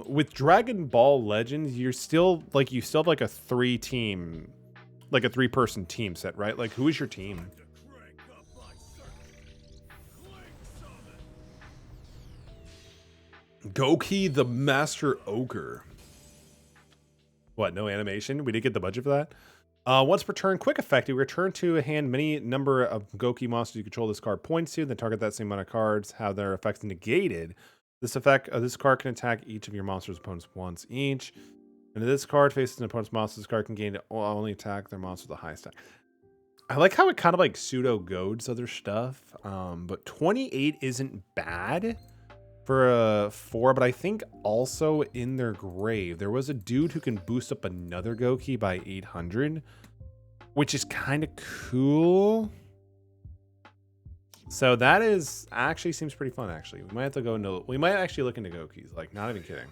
With Dragon Ball Legends, you still have like a 3-person team set, right? Like, who is your team? Goki the Master Ogre. What, no animation? We didn't get the budget for that? Once per turn, quick effect, you return to a hand many number of Goki monsters you control this card points to, then target that same amount of cards, have their effects negated. This card can attack each of your monster's opponents once each. And if this card faces an opponent's monster, this card can gain only attack their monster with the highest attack. I like how it kind of like pseudo goads other stuff. But 28 isn't bad for a 4, but I think also in their grave, there was a dude who can boost up another Goki by 800, which is kind of cool. So that is actually seems pretty fun. Actually, we might have to go into. We might actually look into Gokis. Like, not even kidding.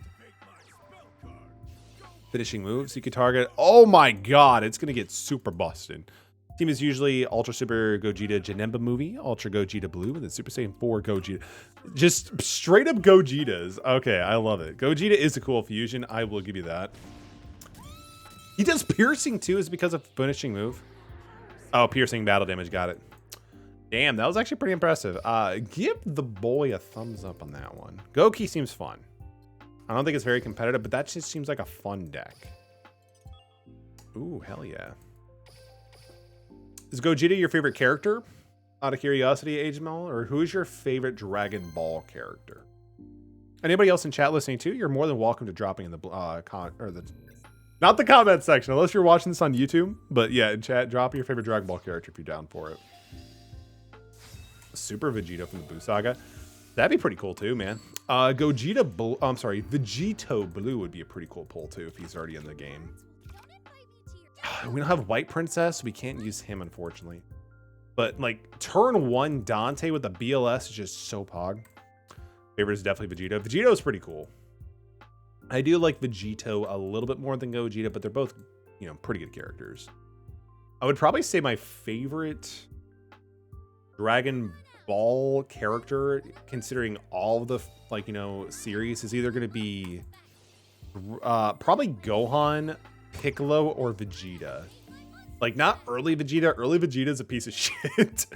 Finishing moves. You could target. Oh my god, it's gonna get super busted. Team is usually Ultra Super Gogeta Janemba movie, Ultra Gogeta Blue, and then Super Saiyan 4 Gogeta. Just straight up Gogetas. Okay, I love it. Gogeta is a cool fusion. I will give you that. He does piercing too. Is it because of finishing move? Oh, piercing battle damage. Got it. Damn, that was actually pretty impressive. Give the boy a thumbs up on that one. Goki seems fun. I don't think it's very competitive, but that just seems like a fun deck. Ooh, hell yeah. Is Gogeta your favorite character? Out of curiosity, Agemel, or who's your favorite Dragon Ball character? Anybody else in chat listening too? You're more than welcome to dropping in the not the comment section, unless you're watching this on YouTube. But yeah, in chat, drop your favorite Dragon Ball character if you're down for it. Super Vegeta from the Buu Saga. That'd be pretty cool too, man. Gogeta Blue, I'm sorry, Vegito Blue would be a pretty cool pull too if he's already in the game. We don't have White Princess, so we can't use him, unfortunately. But, like, turn 1 Dante with the BLS is just so pog. Favorite is definitely Vegito. Vegito is pretty cool. I do like Vegito a little bit more than Gogeta, but they're both, you know, pretty good characters. I would probably say my favorite Dragon Ball character, considering all the, like, you know, series, is either going to be probably Gohan, Piccolo, or Vegeta. Like, not early Vegeta. Early Vegeta is a piece of shit.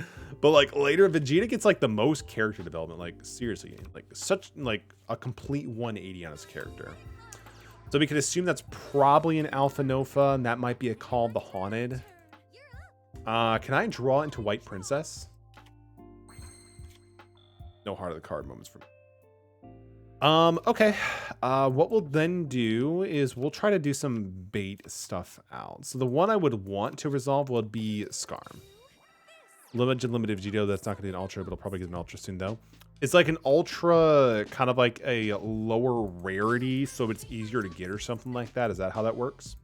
But, like, later Vegeta gets, like, the most character development. Like, seriously. Like, such, like, a complete 180 on his character. So we can assume that's probably an Alpha Nopha, and that might be a Call of the Haunted. Can I draw into White Princess? No Heart of the Card moments for me. Okay. What we'll then do is we'll try to do some bait stuff out. So the one I would want to resolve would be Skarm. Limited Vegito, that's not gonna be an ultra, but it'll probably get an ultra soon though. It's like an ultra, kind of like a lower rarity, so it's easier to get or something like that. Is that how that works?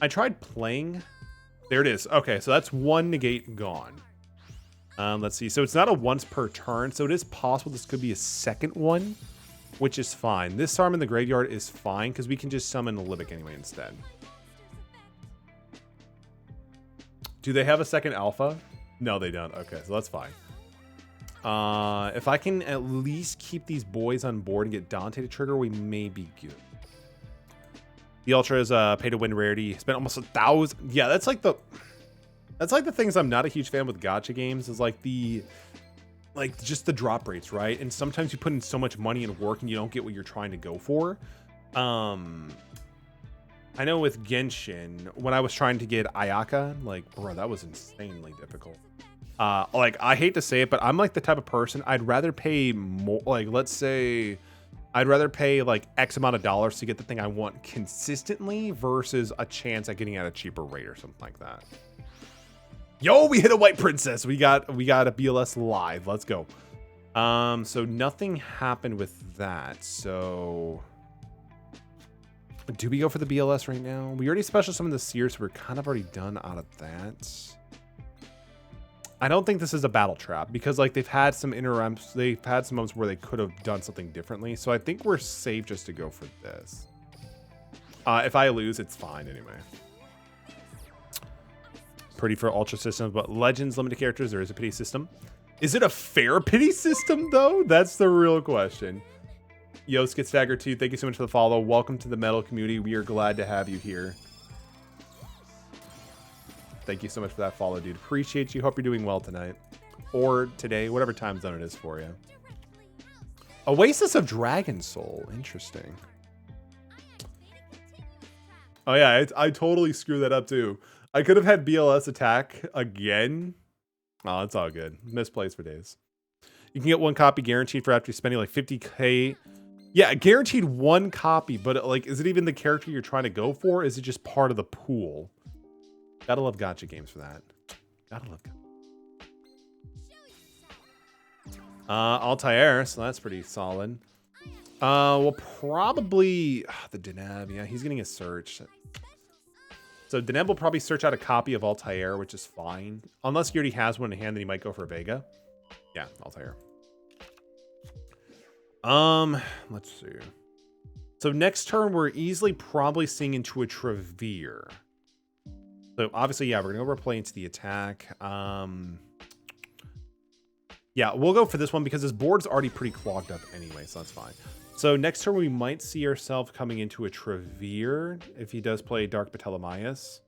I tried playing. There it is. Okay, so that's one negate gone. Let's see. So it's not a once per turn, so it is possible this could be a second one, which is fine. This arm in the graveyard is fine because we can just summon Libic anyway instead. Do they have a second alpha? No, they don't. Okay, so that's fine. If I can at least keep these boys on board and get Dante to trigger, we may be good. The Ultra is pay to win rarity. Spent almost 1,000. Yeah, that's like the things I'm not a huge fan with gacha games is like just the drop rates, right? And sometimes you put in so much money and work and you don't get what you're trying to go for. I know with Genshin, when I was trying to get Ayaka, like, bro, that was insanely difficult. Like, I hate to say it, but I'm like the type of person, I'd rather pay more, like, let's say, I'd rather pay like X amount of dollars to get the thing I want consistently versus a chance at getting at a cheaper rate or something like that. Yo, we hit a White Princess. We got a BLS live. Let's go. So nothing happened with that. So do we go for the BLS right now? We already special summoned the Seer, so we're kind of already done out of that. I don't think this is a battle trap because like they've had some interims. They've had some moments where they could have done something differently. So I think we're safe just to go for this. If I lose, it's fine anyway. Pretty for Ultra systems, but Legends limited characters, there is a pity system. Is it a fair pity system though? That's the real question. Yo, Skid Stagger 2, thank you so much for the follow. Welcome to the metal community. We are glad to have you here. Thank you so much for that follow, dude. Appreciate you. Hope you're doing well tonight. Or today, whatever time zone it is for you. Oasis of Dragon Soul. Interesting. Oh yeah, I totally screwed that up too. I could have had BLS attack again. Oh, it's all good. Misplaced for days. You can get one copy guaranteed for after spending like 50K. Yeah, guaranteed one copy, but like, is it even the character you're trying to go for? Is it just part of the pool? Gotta love gacha games for that. Gotta love gacha. Altair, so that's pretty solid. Well, probably the Deneb. Yeah, he's getting a search. So Deneb will probably search out a copy of Altair, which is fine. Unless he already has one in hand, then he might go for a Vega. Yeah, Altair. Let's see. So next turn, we're easily probably seeing into a Trevere. So obviously, yeah, we're gonna go overplay into the attack. Yeah, we'll go for this one because this board's already pretty clogged up anyway, so that's fine. So next turn we might see ourselves coming into a Trevere if he does play Dark Metallicerox.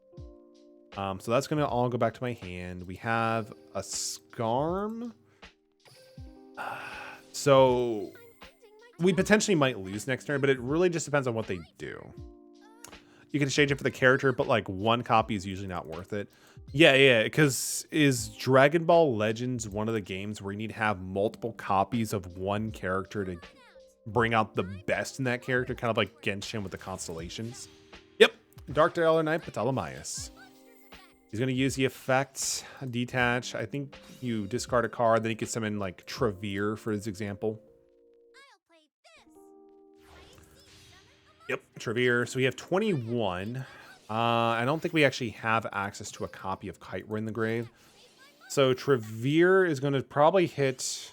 So that's gonna all go back to my hand. We have a Skarm. So we potentially might lose next turn, but it really just depends on what they do. You can exchange it for the character, but like one copy is usually not worth it. Yeah, because is Dragon Ball Legends one of the games where you need to have multiple copies of one character to bring out the best in that character, kind of like Genshin with the constellations? Yep, Dark Elder Knight Metallicerox. He's going to use the effect, detach. I think you discard a card, then you can summon like Trevere for his example. Yep, Trevere. So we have 21. I don't think we actually have access to a copy of Kite in the Grave. So Trevere is going to probably hit...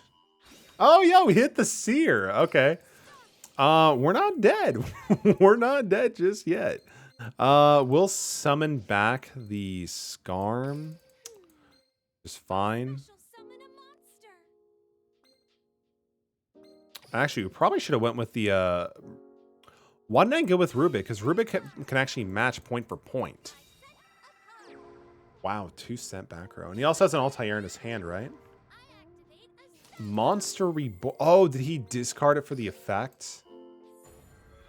Oh, yeah, we hit the Seer. Okay. We're not dead. We're not dead just yet. We'll summon back the Skarm. Just fine. Actually, we probably should have went with the... Why didn't I go with Rubik? Because Rubik can actually match point for point. Wow, 2 cent back row. And he also has an Altair in his hand, right? Monster Reborn. Oh, did he discard it for the effect?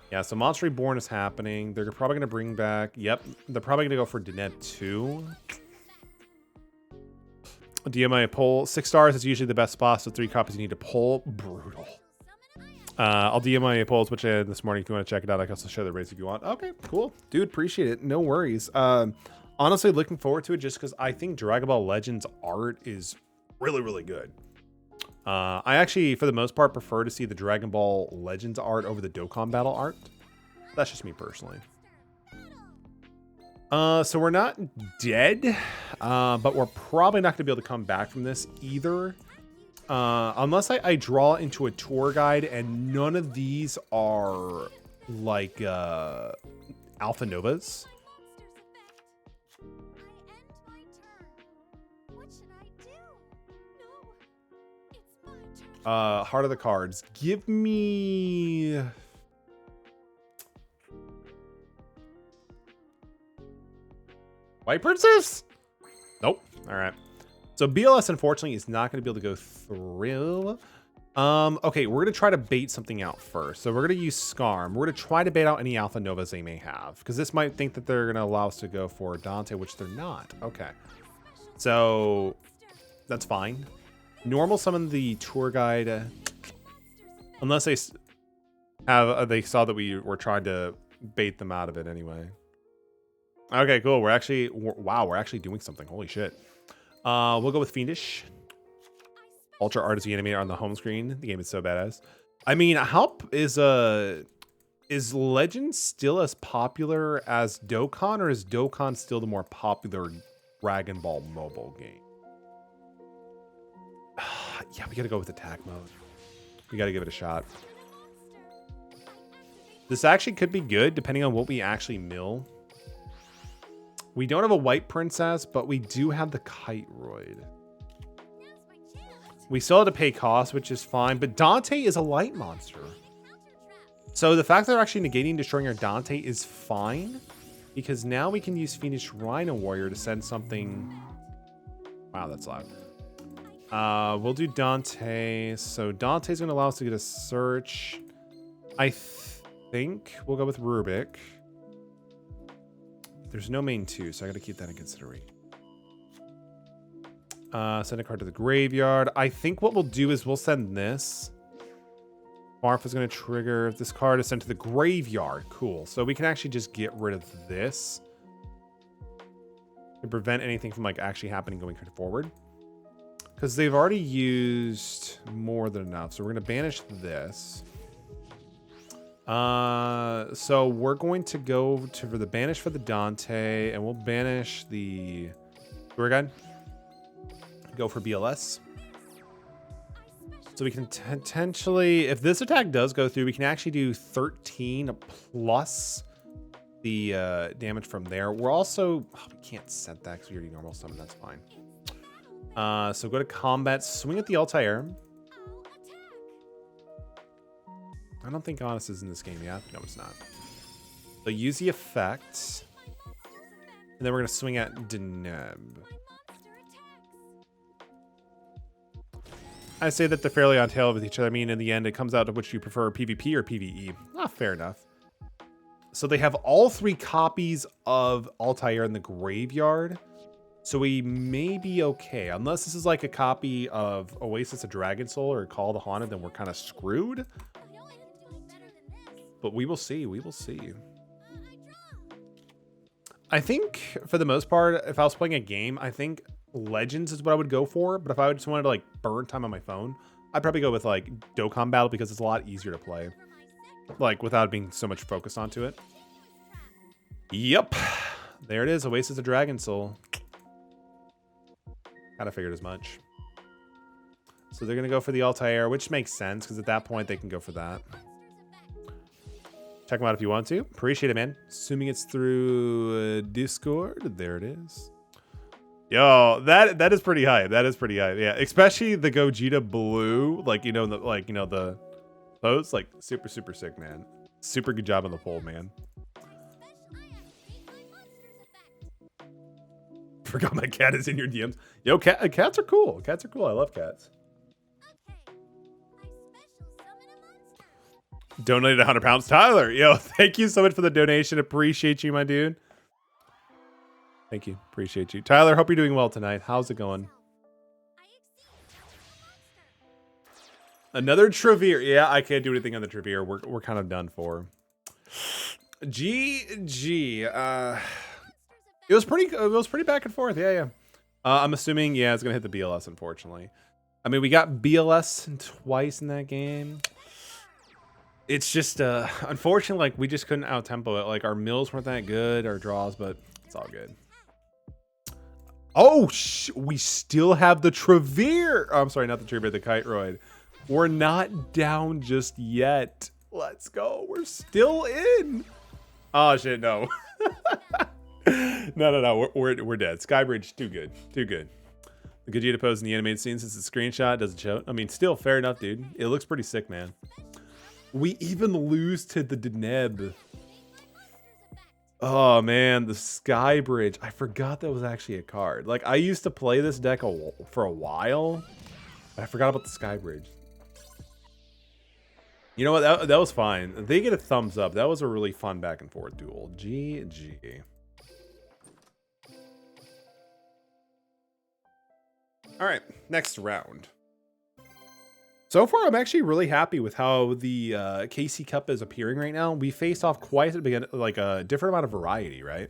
Yeah, so Monster Reborn is happening. They're probably going to bring back... Yep, they're probably going to go for Deneb 2. DMI pull. 6 stars is usually the best spot, so 3 copies you need to pull. Brutal. I'll DM my polls, which I had this morning. If you want to check it out, I can also share the race if you want. Okay, cool. Dude, appreciate it. No worries. Honestly, looking forward to it just because I think Dragon Ball Legends art is really, really good. I actually, for the most part, prefer to see the Dragon Ball Legends art over the Dokkan Battle art. That's just me personally. So we're not dead, but we're probably not going to be able to come back from this either. Unless I draw into a tour guide, and none of these are like Alpha Novas. Heart of the Cards. Give me... White Princess? Nope. All right. So BLS, unfortunately, is not going to be able to go through. Okay, we're going to try to bait something out first. So we're going to use Skarm. We're going to try to bait out any Alpha Novas they may have, because this might think that they're going to allow us to go for Dante, which they're not. Okay. So that's fine. Normal summon the tour guide, unless they have they saw that we were trying to bait them out of it anyway. Okay, cool. We're actually doing something. Holy shit. We'll go with Fiendish. Ultra Art is the animator on the home screen. The game is so badass. I mean, is Legend still as popular as Dokkan, or is Dokkan still the more popular Dragon Ball mobile game? Yeah, we gotta go with attack mode. We gotta give it a shot. This actually could be good depending on what we actually mill. We don't have a White Princess, but we do have the Kiteroid. We still have to pay cost, which is fine, but Dante is a light monster. So the fact that they're actually negating destroying our Dante is fine, because now we can use Fiendish Rhino Warrior to send something... Wow, that's loud. We'll do Dante. So Dante's going to allow us to get a search. I think we'll go with Rubik. There's no main 2, so I got to keep that in consideration. Send a card to the graveyard. I think what we'll do is we'll send this. Marth is going to trigger. This card is sent to the graveyard. Cool. So we can actually just get rid of this to prevent anything from like actually happening going forward. Because they've already used more than enough. So we're going to banish this. So we're going to go to for the banish for the Dante, and we'll banish the tour guide. Go for BLS. So we can potentially, if this attack does go through, we can actually do 13 plus the damage from there. We're also, we can't set that because we already normal summon. That's fine. So go to combat, swing at the Altair. I don't think Honest is in this game yet. No, it's not. So use the effect. And then we're going to swing at Deneb. I say that they're fairly on tail with each other. I mean, in the end, it comes out to which you prefer, PvP or PvE. Ah, fair enough. So they have all 3 copies of Altair in the graveyard. So we may be okay. Unless this is like a copy of Oasis of Dragon Soul or Call of the Haunted, then we're kind of screwed. But we will see. We will see. I think, for the most part, if I was playing a game, I think Legends is what I would go for. But if I just wanted to, like, burn time on my phone, I'd probably go with, like, Dokkan Battle because it's a lot easier to play. Like, without being so much focused onto it. Yep. There it is. Oasis of Dragon Soul. Kind of figured as much. So they're going to go for the Altair, which makes sense because at that point they can go for that. Check them out if you want to. Appreciate it, man. Assuming it's through Discord. There it is. Yo, that is pretty hype. That is pretty hype. Yeah, especially the Gogeta blue, like the pose, like super sick, man. Super good job on the poll, man. Forgot my cat is in your DMs. Yo, cats are cool. Cats are cool. I love cats. Donated 100 pounds, Tyler. Yo, thank you so much for the donation. Appreciate you, my dude. Thank you. Appreciate you. Tyler, hope you're doing well tonight. How's it going? Another Trevere. Yeah, I can't do anything on the Trevere. We're kind of done for. GG. It was pretty back and forth. Yeah. I'm assuming, yeah, it's gonna hit the BLS, unfortunately. I mean, we got BLS twice in that game. It's just unfortunately, like, we just couldn't out tempo it. Like, our mills weren't that good, our draws, but it's all good. Oh, we still have the Trevere. Oh, I'm sorry, not the Trevere, the Kiteroid. We're not down just yet. Let's go. We're still in. Oh shit, no. No. We're dead. Skybridge, too good. Too good. The Gogeta pose in the animated scene, since the screenshot doesn't show. I mean, still fair enough, dude. It looks pretty sick, man. We even lose to the Deneb. Oh man, the Skybridge. I forgot that was actually a card. Like, I used to play this deck for a while. But I forgot about the Skybridge. You know what? That was fine. They get a thumbs up. That was a really fun back and forth duel. GG. All right, next round. So far, I'm actually really happy with how the KC Cup is appearing right now. We face off quite a different amount of variety, right?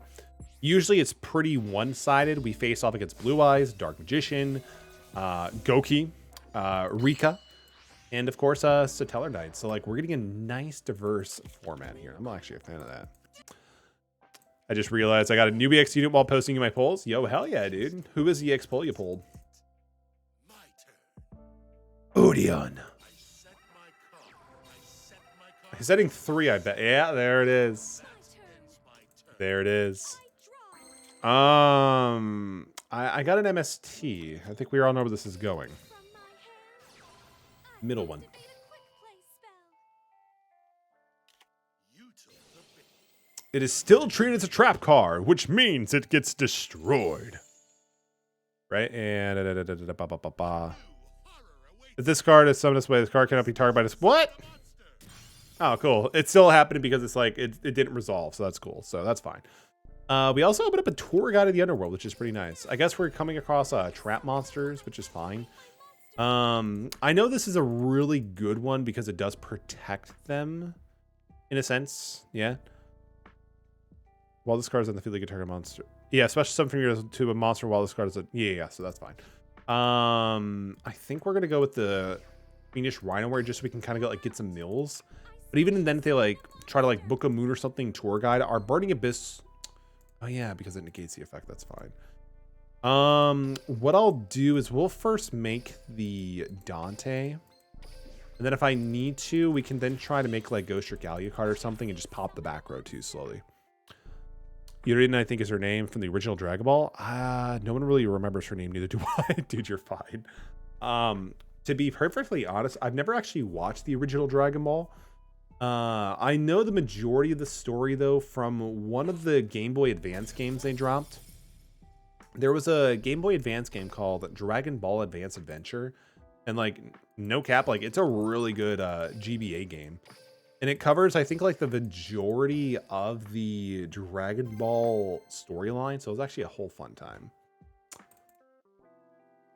Usually it's pretty one-sided. We face off against Blue Eyes, Dark Magician, Goki, Rika, and of course, Satellar Knight. So like, we're getting a nice diverse format here. I'm actually a fan of that. I just realized I got a new EX unit while posting in my polls. Yo, hell yeah, dude. Who is the EX poll you pulled? Odeon. He's setting 3, I bet. Yeah, there it is. There it is. I got an MST. I think we all know where this is going. Middle one. It is still treated as a trap card, which means it gets destroyed. Right? And if this card is summoned this way, this card cannot be targeted by this. What? Oh, cool. It's still happening because it's like it didn't resolve, so that's cool. So that's fine. We also opened up a tour guide of the underworld, which is pretty nice. I guess we're coming across trap monsters, which is fine. I know this is a really good one because it does protect them in a sense. Yeah. While this card is on the field, you can target a monster. Yeah, especially something to a monster while this card is yeah, so that's fine. I think we're gonna go with the Fiendish Rhino just so we can kind of get some mills. But even then, if they like try to like book a moon or something tour guide, our Burning Abyss. Oh yeah, because it negates the effect. That's fine. What I'll do is we'll first make the Dante, and then if I need to, we can then try to make like Ghost Trick Gallia card or something and just pop the back row too slowly. Yurina, I think, is her name from the original Dragon Ball. No one really remembers her name, neither do I. Dude, you're fine. To be perfectly honest, I've never actually watched the original Dragon Ball. I know the majority of the story, though, from one of the Game Boy Advance games they dropped. There was a Game Boy Advance game called Dragon Ball Advance Adventure. And, like, no cap, like, it's a really good GBA game. And it covers, I think, like, the majority of the Dragon Ball storyline. So it was actually a whole fun time.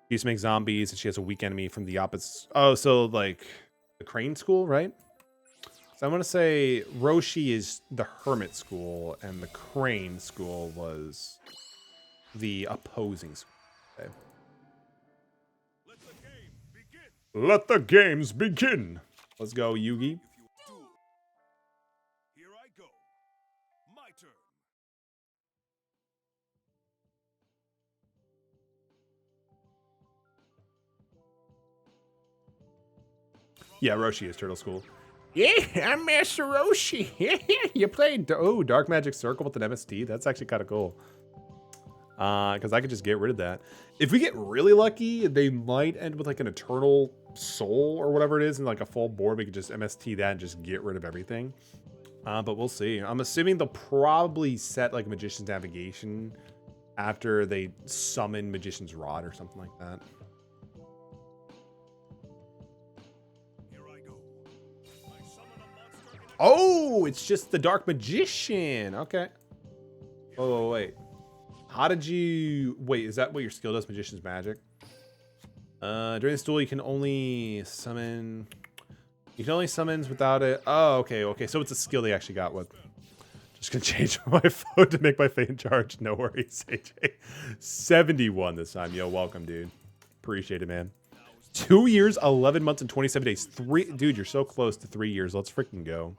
She used to make zombies, and she has a weak enemy from the opposite. Oh, so, like, the Crane School, right? So I want to say Roshi is the Hermit School, and the Crane School was the opposing school. Okay. Let the games begin. Let's go, Yugi. Here I go. My turn. Yeah, Roshi is Turtle School. Yeah, I'm Master Roshi. You played Dark Magic Circle with an MST. That's actually kind of cool. Because I could just get rid of that. If we get really lucky, they might end with like an Eternal Soul or whatever it is, and like a full board. We could just MST that and just get rid of everything. But we'll see. I'm assuming they'll probably set like Magician's Navigation after they summon Magician's Rod or something like that. Here I go. I summon a monster in a Oh, it's just the Dark Magician. Okay. Oh, wait. How did you... Wait, is that what your skill does? Magician's Magic? During this duel, you can only summon... You can only summons without it. Oh, okay, okay. So it's a skill they actually got with. Just gonna change my phone to make my faint charge. No worries, AJ. 71 this time. Yo, welcome, dude. Appreciate it, man. 2 years, 11 months, and 27 days. Dude, you're so close to 3 years. Let's freaking go.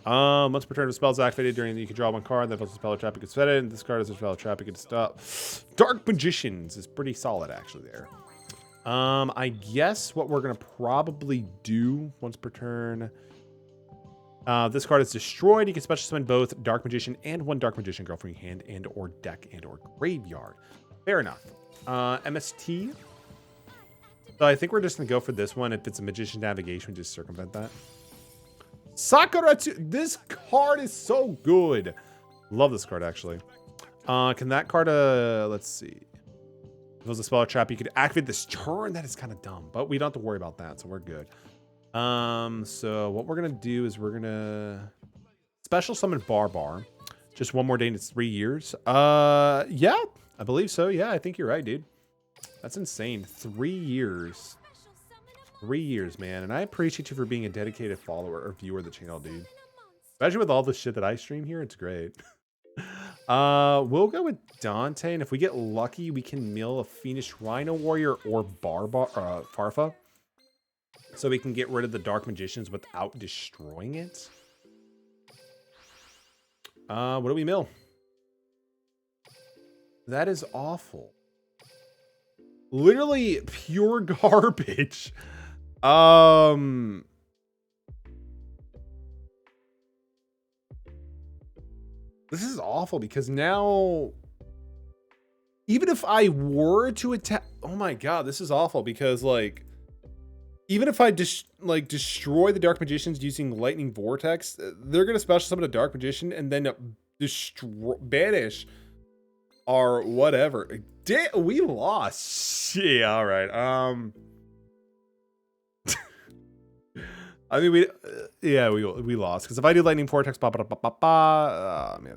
Once per turn, the spell's activated during you can draw one card. That if a spell or trap, you can set it. And this card is a spell or trap, you can stop. Dark Magicians is pretty solid, actually, there. I guess what we're gonna probably do once per turn. This card is destroyed. You can special summon both Dark Magician and one Dark Magician girl from your hand and or deck and or graveyard. Fair enough. MST. So I think we're just gonna go for this one. If it's a Magician Navigation, just circumvent that. Sakura, this card is so good. Love this card, actually. Can that card, let's see. If it was a spell or trap, you could activate this turn. That is kind of dumb, but we don't have to worry about that, so we're good. So what we're going to do is we're going to special summon Barbar. Just one more day and it's 3 years. Yeah, I believe so. Yeah, I think you're right, dude. That's insane. 3 years. 3 years, man. And I appreciate you for being a dedicated follower or viewer of the channel, dude. Especially with all the shit that I stream here, it's great. We'll go with Dante, and if we get lucky, we can mill a Fiendish Rhino Warrior or Farfa. So we can get rid of the Dark Magicians without destroying it. What do we mill? That is awful. Literally pure garbage. This is awful because now, even if I were to attack, oh my god, this is awful because like, even if I destroy the Dark Magicians using Lightning Vortex, they're gonna special summon a Dark Magician and then banish or whatever. We lost. Yeah, all right. I mean, we lost because if I do Lightning Vortex, man,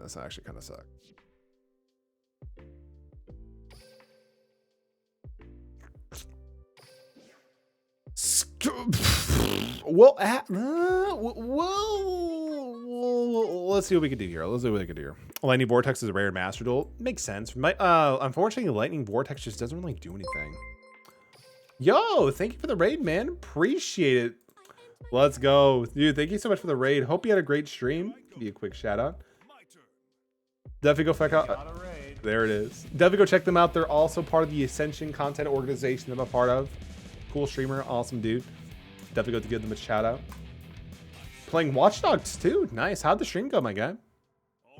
that's actually kind of sucks. Well, let's see what we can do here. Lightning Vortex is a rare Master Duel. Makes sense. Unfortunately, Lightning Vortex just doesn't really do anything. Yo, thank you for the raid, man. Appreciate it. Let's go. Dude, thank you so much for the raid. Hope you had a great stream. Give you a quick shout out. Definitely go check out. There it is. Definitely go check them out. They're also part of the Ascension content organization I'm a part of. Cool streamer. Awesome dude. Definitely go to give them a shout out. Playing Watch Dogs too. Nice. How'd the stream go, my guy?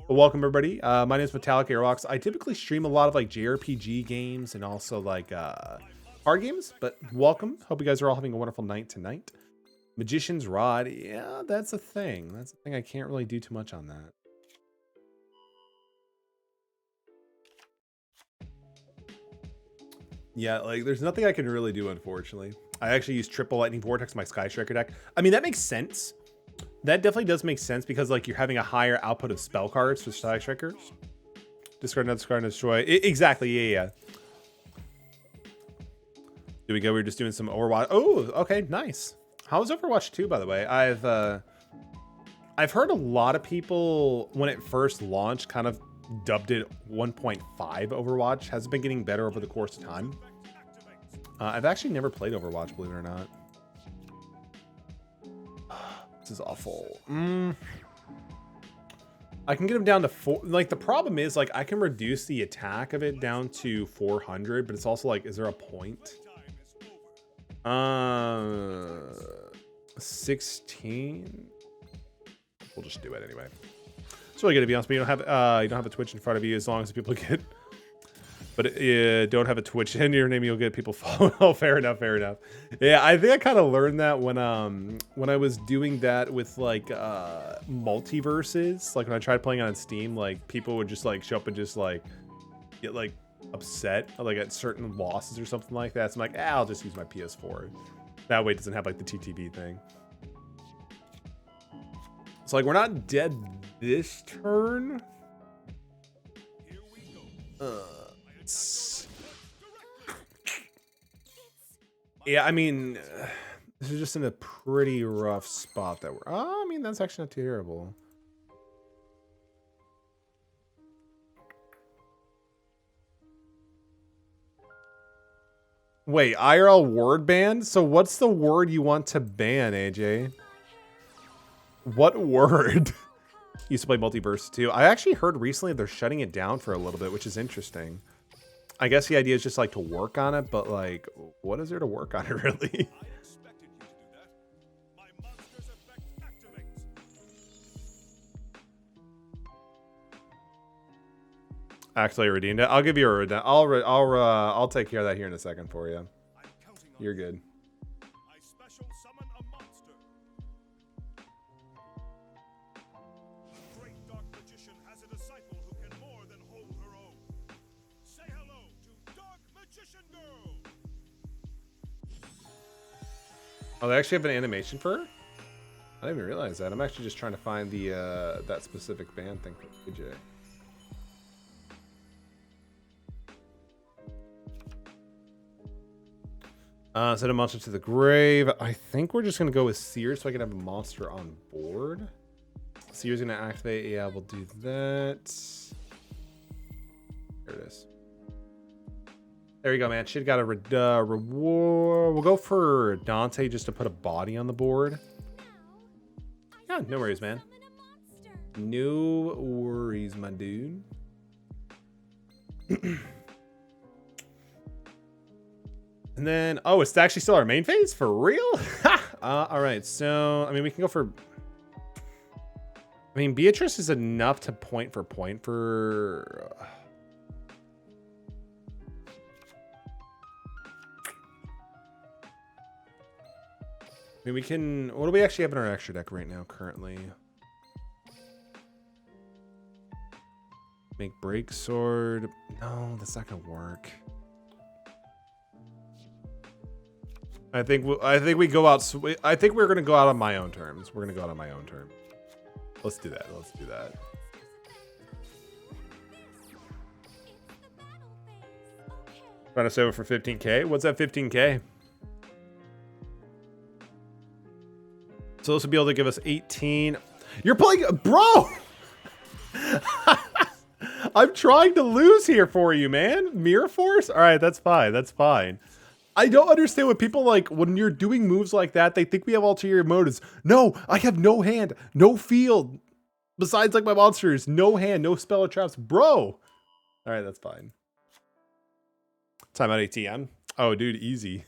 Well, welcome everybody. My name is Metallicaerox. I typically stream a lot of like JRPG games and also like card games, but welcome. Hope you guys are all having a wonderful night tonight. Magician's Rod. Yeah, that's a thing. That's a thing. I can't really do too much on that. Yeah, like there's nothing I can really do, unfortunately. I actually use triple lightning vortex in my Sky Striker deck. I mean, that makes sense. That definitely does make sense because like you're having a higher output of spell cards for Sky Strikers. Discard, not discard, and destroy. Exactly, yeah. Here we go. We're just doing some Overwatch. Oh, okay, nice. How was Overwatch 2, by the way? I've heard a lot of people when it first launched kind of dubbed it 1.5 Overwatch. Has it been getting better over the course of time? I've actually never played Overwatch, believe it or not. This is awful. I can get him down to 4. Like the problem is like I can reduce the attack of it down to 400, but it's also like, is there a point? 16. We'll just do it anyway. It's really good to be honest, but you don't have a Twitch in front of you as long as people get. But don't have a Twitch in your name, you'll get people following. Oh, fair enough, fair enough. Yeah, I think I kind of learned that when I was doing that with like multiverses. Like when I tried playing on Steam, like people would just like show up and just like get like upset like at certain losses or something like that. So I'm like, I'll just use my PS4. That way it doesn't have like the TTV thing. So like we're not dead this turn. Yeah, I mean, this is just in a pretty rough spot that we're. Oh, I mean, that's actually not terrible. Wait, IRL word ban? So what's the word you want to ban, AJ? What word? Used to play Multiverse too. I actually heard recently they're shutting it down for a little bit, which is interesting. I guess the idea is just like to work on it, but like, what is there to work on it really? Actually, I redeemed it. I'll give you a redeem. I'll take care of that here in a second for you. You're good. I special summon a monster. The great dark magician has a disciple who can more than hold her own. Say hello to Dark Magician Girl. Oh, they actually have an animation for her? I didn't even realize that. I'm actually just trying to find the that specific band thing for AJ. Send a monster to the grave. I think we're just gonna go with Sears so I can have a monster on board. Sears gonna activate. Yeah, we'll do that. There it is. There you go, man. Shit got a reward. We'll go for Dante just to put a body on the board. Yeah, no worries, man. No worries, my dude. And then, oh, it's actually still our main phase? For real? All right, so, I mean, we can go for... I mean, Beatrice is enough to point for... I mean, we can... What do we actually have in our extra deck right now, currently? Make break sword. No, that's not gonna work. I think we go out. I think we're gonna go out on my own terms. We're gonna go out on my own terms. Let's do that. Let's do that. Run us over for 15K. What's that 15K? So this will be able to give us 18. You're playing, bro. I'm trying to lose here for you, man. Mirror Force. All right, that's fine. That's fine. I don't understand what people like when you're doing moves like that. They think we have ulterior motives. No, I have no hand, no field. Besides like my monsters, no hand, no spell or traps, bro. All right, that's fine. Time out ATM. Oh, dude, easy.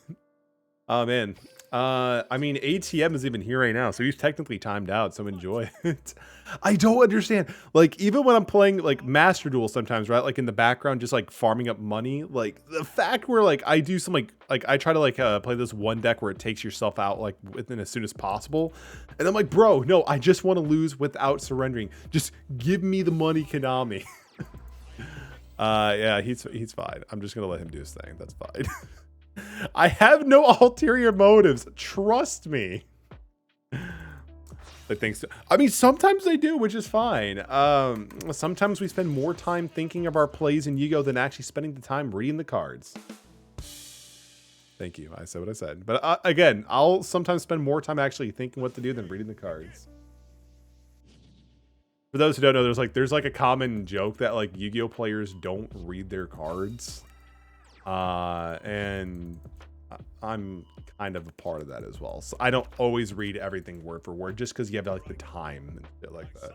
Oh man, I mean, ATM is even here right now, so he's technically timed out, so enjoy it. I don't understand. Like, even when I'm playing, like, Master Duel sometimes, right? Like, in the background, just, like, farming up money. Like, the fact where, like, I do some, like I try to, like, play this one deck where it takes yourself out, like, within as soon as possible. And I'm like, bro, no, I just want to lose without surrendering. Just give me the money, Konami. Yeah, he's fine. I'm just going to let him do his thing. That's fine. I have no ulterior motives. Trust me. But thanks to, I mean, sometimes they do, which is fine. Sometimes we spend more time thinking of our plays in Yu-Gi-Oh than actually spending the time reading the cards. Thank you. I said what I said. But again, I'll sometimes spend more time actually thinking what to do than reading the cards. For those who don't know, there's like a common joke that like Yu-Gi-Oh players don't read their cards. And I'm kind of a part of that as well. So I don't always read everything word for word just because you have like the time and shit like that.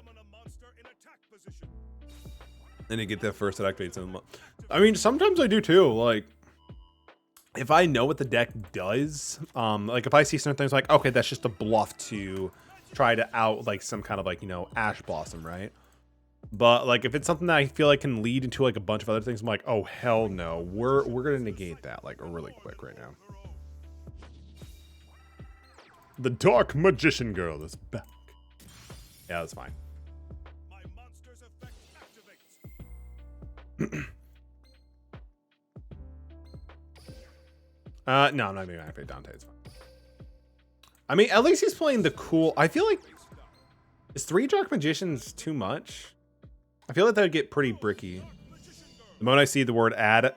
And you get that first that activates them. I mean, sometimes I do too. Like, if I know what the deck does, like if I see certain things like, okay, that's just a bluff to try to out like some kind of like, you know, Ash Blossom, right? But like if it's something that I feel like can lead into like a bunch of other things, I'm like, oh hell no, we're gonna negate that like really quick right now. The Dark Magician Girl is back. Yeah, that's fine. My monster's effect activates. No, I'm not even activate Dante. It's fine. I mean, at least he's playing the cool. I feel like is 3 Dark Magicians too much? I feel like that would get pretty bricky. The moment I see the word "add,"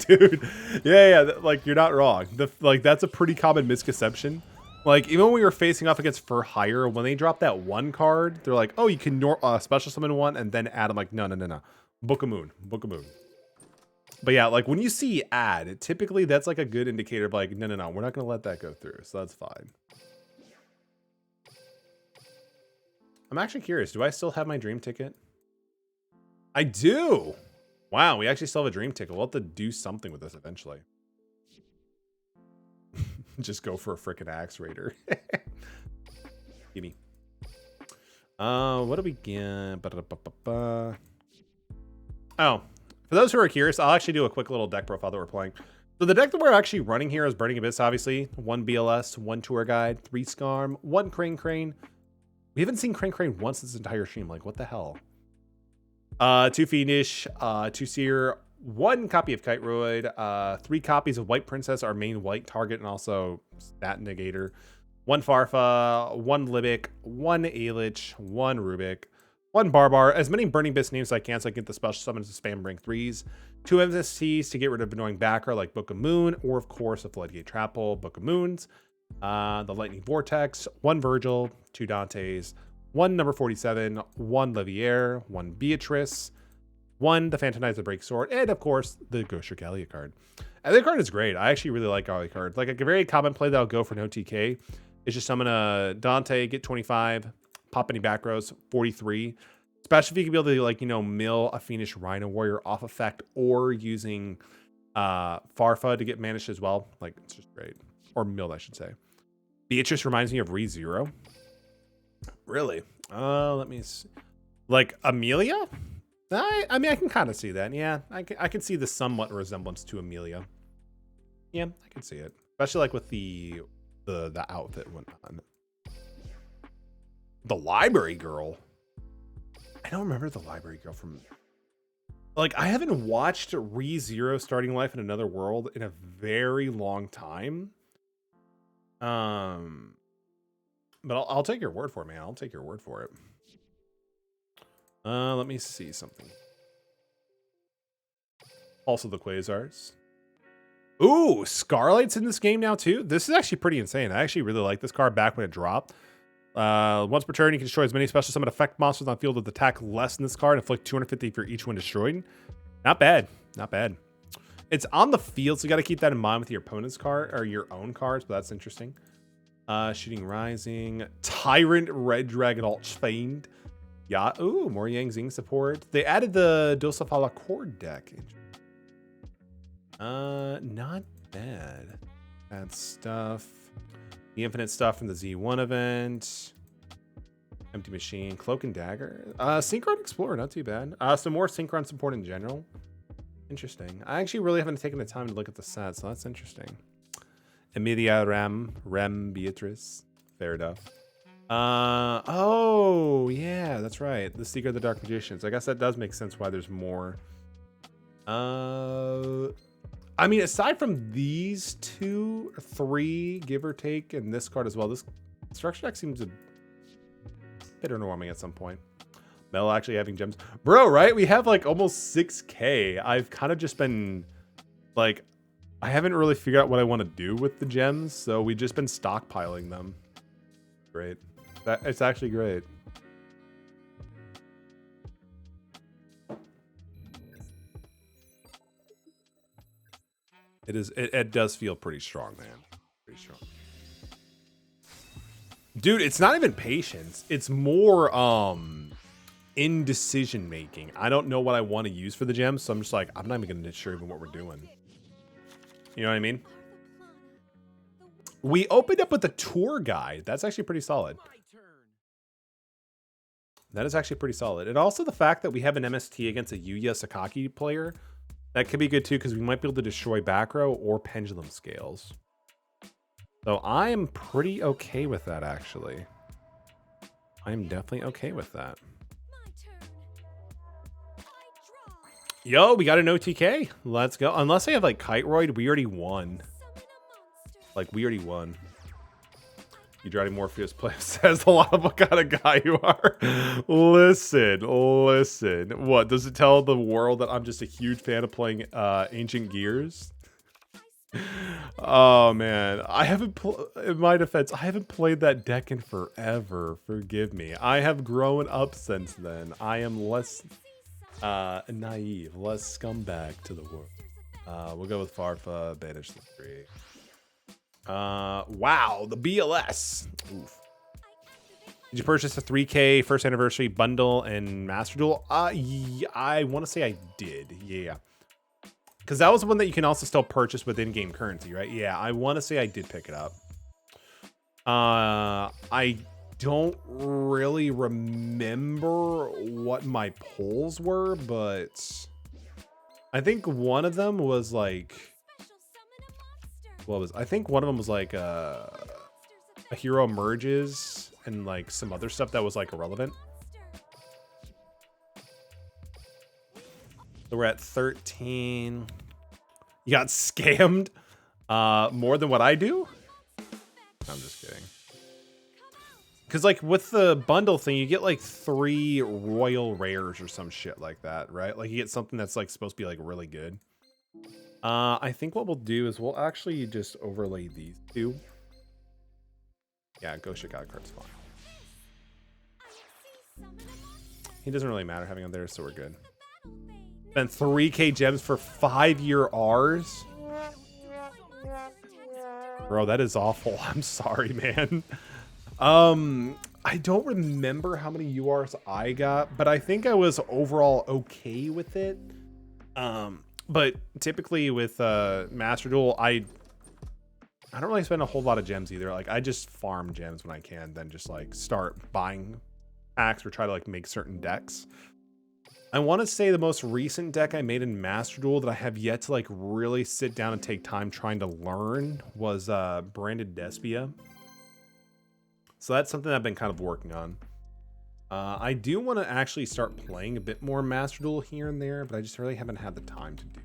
dude, yeah, like you're not wrong. Like that's a pretty common misconception. Like even when we were facing off against For Hire, when they dropped that one card, they're like, "Oh, you can special summon one and then add." I'm like, no. Book of Moon. But yeah, like when you see "add," typically that's like a good indicator of like, no, we're not gonna let that go through. So that's fine. I'm actually curious. Do I still have my dream ticket? I do. Wow, we actually still have a dream ticket. We'll have to do something with this eventually. Just go for a frickin' Axe Raider. Gimme. What do we get? Oh, for those who are curious, I'll actually do a quick little deck profile that we're playing. So the deck that we're actually running here is Burning Abyss, obviously. 1 BLS, 1 Tour Guide, 3 Skarm, 1 Crane. We haven't seen Crane once this entire stream. Like, what the hell? 2 Fiendish, 2 Seer, 1 copy of Kiteroid, 3 copies of White Princess, our main white target, and also Stat Negator, 1 Farfa, 1 Libic, 1 Ailich, 1 Rubik, 1 Barbar, as many Burning Abyss names as I can so I can get the special summons to spam rank 3s, 2 MSTs to get rid of annoying backer like Book of Moon, or of course a Floodgate Trap Hole, Book of Moons, the Lightning Vortex, 1 Virgil, 2 Dantes, 1 number 47, 1 Liviere, 1 Beatrice, 1 the Phantomize the Break Sword, and of course the Gosher Gallia card. And the card is great. I actually really like Gallia card. Like a very common play that I'll go for no TK is just summon a Dante, get 25, pop any back rows, 43. Especially if you can be able to like, you know, mill a Fiendish Rhino Warrior off effect or using Farfa to get managed as well. Like it's just great. Or milled, I should say. Beatrice reminds me of ReZero. Really? Let me see. Like Amelia? I mean, I can kind of see that. Yeah, I can see the somewhat resemblance to Amelia. Yeah, I can see it, especially like with the outfit went on. The Library Girl. I don't remember the Library Girl from. Like, I haven't watched ReZero Starting Life in Another World in a very long time. But I'll take your word for it, man. I'll take your word for it. Let me see something. Also the Quasars. Ooh, Scarlight's in this game now too. This is actually pretty insane. I actually really like this card back when it dropped. Once per turn, you can destroy as many special summon effect monsters on the field with attack less than this card. Inflict 250 for each one destroyed. Not bad. Not bad. It's on the field, so you got to keep that in mind with your opponent's card or your own cards, but that's interesting. Shooting Rising, Tyrant, Red Dragon, Fiend. Yeah, ooh, more Yang Zing support. They added the Dosafala Cord deck. Not bad. Bad stuff. The infinite stuff from the Z1 event. Empty machine, cloak and dagger. Synchron explorer, not too bad. Some more synchron support in general. Interesting. I actually really haven't taken the time to look at the set, so that's interesting. Emilia Rem Beatrice. Fair enough. Oh yeah, that's right. The Secret of the Dark Magicians. I guess that does make sense why there's more. I mean, aside from these 2 or 3, give or take, and this card as well, this structure deck seems a bit underwhelming at some point. Mel actually having gems. Bro, right? We have like almost 6K. I've kind of just been like, I haven't really figured out what I want to do with the gems, so we've just been stockpiling them. Great. It's actually great. It does feel pretty strong, man. Pretty strong. Dude, it's not even patience. It's more indecision making. I don't know what I want to use for the gems, so I'm just like, I'm not even gonna sure even what we're doing. You know what I mean? We opened up with the tour guide. That's actually pretty solid. That is actually pretty solid. And also the fact that we have an MST against a Yuya Sakaki player, that could be good too, because we might be able to destroy back row or pendulum scales. So I'm pretty okay with that, actually. I'm definitely okay with that. Yo, we got an OTK. Let's go. Unless I have like Kiteroid, we already won. Like, we already won. You driving Morpheus play says a lot of what kind of guy you are. Listen. What, does it tell the world that I'm just a huge fan of playing Ancient Gears? Oh, man. I haven't, in my defense, I haven't played that deck in forever. Forgive me. I have grown up since then. I am less naive, less scumbag to the world. We'll go with Farfa, banish the 3. Wow, the BLS. Oof. Did you purchase a 3K first anniversary bundle and Master Duel? Yeah, I want to say I did. Yeah. Because that was the one that you can also still purchase with in-game currency, right? Yeah, I want to say I did pick it up. I don't really remember what my polls were, but I think one of them was like, I think one of them was like a hero emerges and like some other stuff that was like irrelevant. So we're at 13. You got scammed more than what I do? I'm just kidding. Because like with the bundle thing, you get like 3 royal rares or some shit like that, right? Like you get something that's like supposed to be like really good. I think what we'll do is we'll actually just overlay these 2. Yeah, Go Chicago card's fine. He doesn't really matter having him there, so we're good. Spent 3K gems for 5-year Rs. Bro, that is awful. I'm sorry, man. I don't remember how many URs I got, but I think I was overall okay with it. But typically with Master Duel, I don't really spend a whole lot of gems either. Like I just farm gems when I can, then just like start buying packs or try to like make certain decks. I want to say the most recent deck I made in Master Duel that I have yet to like really sit down and take time trying to learn was Branded Despia. So that's something I've been kind of working on. I do want to actually start playing a bit more Master Duel here and there, but I just really haven't had the time to do.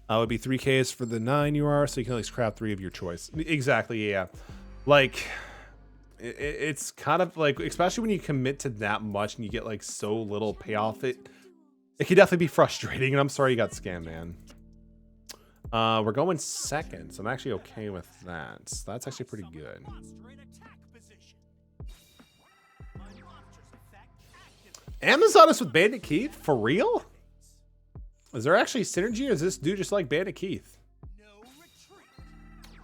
It would be 3Ks for the 9 UR, so you can at least craft 3 of your choice. Exactly, yeah. Like, it's kind of like, especially when you commit to that much and you get like so little payoff, it can definitely be frustrating. And I'm sorry you got scammed, man. We're going second, so I'm actually okay with that. So that's actually pretty good. Amazon us with Bandit Keith? For real? Is there actually synergy, or is this dude just like Bandit Keith?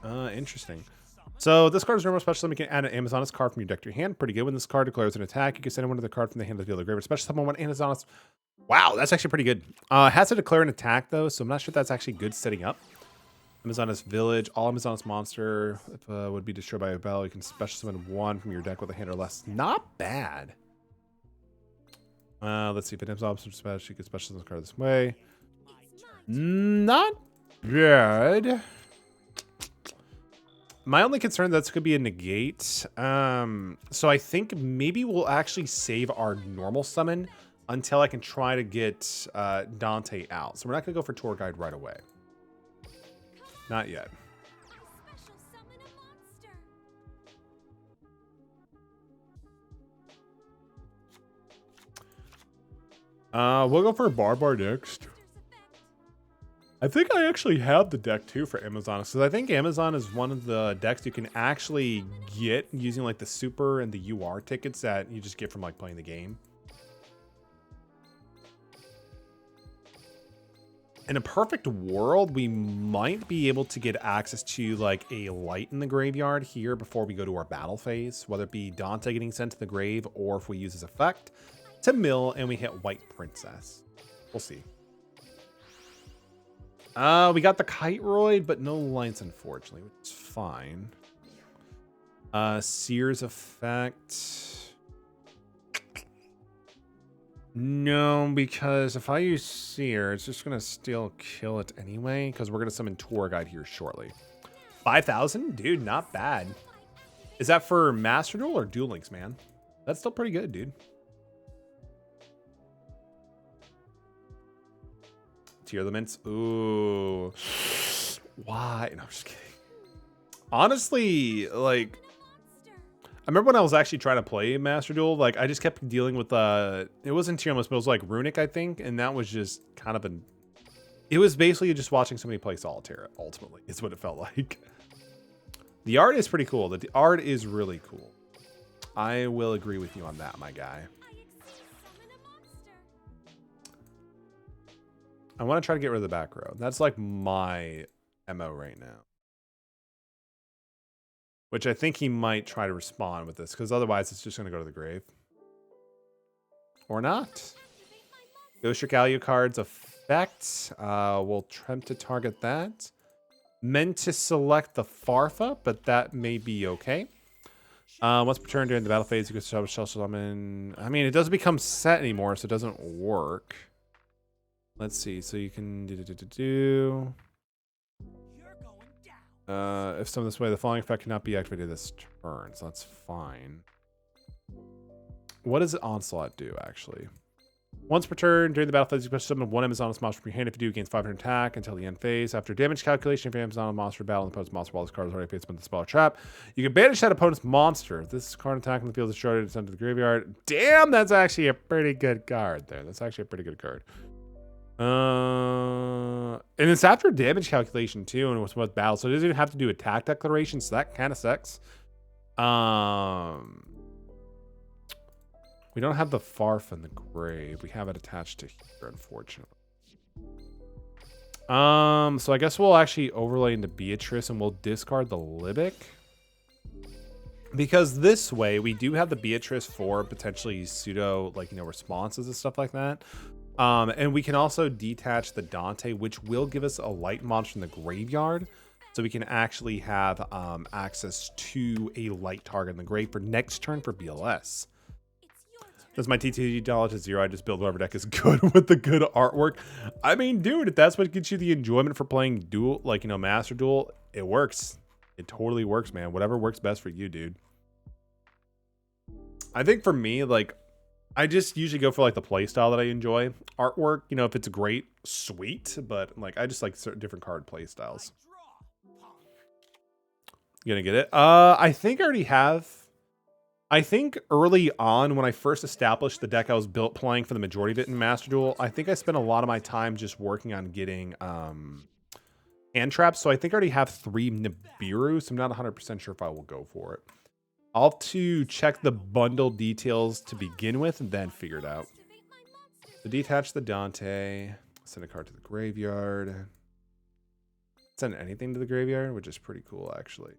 Interesting. So this card is normal special. You can add an Amazoness card from your deck to your hand. Pretty good. When this card declares an attack, you can send one of the card from the hand to the dealer graveyard. Special summon one Amazoness Wow, that's actually pretty good. Has to declare an attack though, so I'm not sure if that's actually good setting up. Amazoness Village. All Amazoness monster would be destroyed by a battle. You can special summon one from your deck with a hand or less. Not bad. Let's see if it names option special. You can special summon this card this way. Not bad. My only concern that's going to be a negate. So I think maybe we'll actually save our normal summon until I can try to get Dante out. So we're not going to go for Tour Guide right away. Not yet. Special summon a monster. We'll go for Barbar next. I think I actually have the deck too for Amazon, because I think Amazon is one of the decks you can actually get using like the super and the UR tickets that you just get from like playing the game. In a perfect world, we might be able to get access to like a light in the graveyard here before we go to our battle phase, whether it be Dante getting sent to the grave or if we use his effect to mill and we hit White Princess. We'll see. We got the Kite Roid, but no lights, unfortunately, which is fine. Seer's effect. No, because if I use Seer, it's just going to still kill it anyway, because we're going to summon Tour Guide here shortly. 5,000? Dude, not bad. Is that for Master Duel or Duel Links, man? That's still pretty good, dude. Tier Elements. Ooh. Why? No, I'm just kidding. Honestly, like, I remember when I was actually trying to play Master Duel, like, I just kept dealing with, it wasn't Tier Elements, but it was like Runic, I think, and that was just kind of an, it was basically just watching somebody play Solitaire, ultimately, is what it felt like. The art is pretty cool. The art is really cool. I will agree with you on that, my guy. I want to try to get rid of the back row. That's like my MO right now. Which I think he might try to respond with this, because otherwise it's just going to go to the grave. Or not. Ghost Regalia card's effect. We'll attempt to target that. Meant to select the Farfa, but that may be okay. Once per turn during the battle phase, you can special summon. I mean, it doesn't become set anymore, so it doesn't work. Let's see. So you can do. If summoned this way, the following effect cannot be activated this turn, so that's fine. What does Onslaught do, actually? Once per turn, during the battle phase, you can summon one Amazoness monster from your hand. If you do, gains 500 attack until the end phase. After damage calculation, if your Amazoness monster battle and the opponent's monster while this card is already placed on the spell or trap, you can banish that opponent's monster. If this card attack in the field is destroyed and sent to the graveyard. Damn, that's actually a pretty good card there. That's actually a pretty good card. And it's after damage calculation too, and it was with battle, so it doesn't even have to do attack declaration, so that kind of sucks. We don't have the Farf in the grave. We have it attached to here, unfortunately. So I guess we'll actually overlay into Beatrice and we'll discard the Libic. Because this way we do have the Beatrice for potentially pseudo, like, you know, responses and stuff like that. And we can also detach the Dante, which will give us a light monster in the graveyard. So we can actually have access to a light target in the grave for next turn for BLS. Does my TTG dollar to 0? I just build whatever deck is good with the good artwork. I mean, dude, if that's what gets you the enjoyment for playing Duel, like, you know, Master Duel, it works. It totally works, man. Whatever works best for you, dude. I think for me, like, I just usually go for like the play style that I enjoy. Artwork, you know, if it's great, sweet, but like I just like certain different card play styles. You gonna get it? I think I already have. I think early on when I first established the deck I was playing for the majority of it in Master Duel, I think I spent a lot of my time just working on getting hand traps. So I think I already have 3 Nibiru, so I'm not 100% sure if I will go for it. I'll have to check the bundle details to begin with and then figure it out. So detach the Dante, send a card to the graveyard. Send anything to the graveyard, which is pretty cool, actually.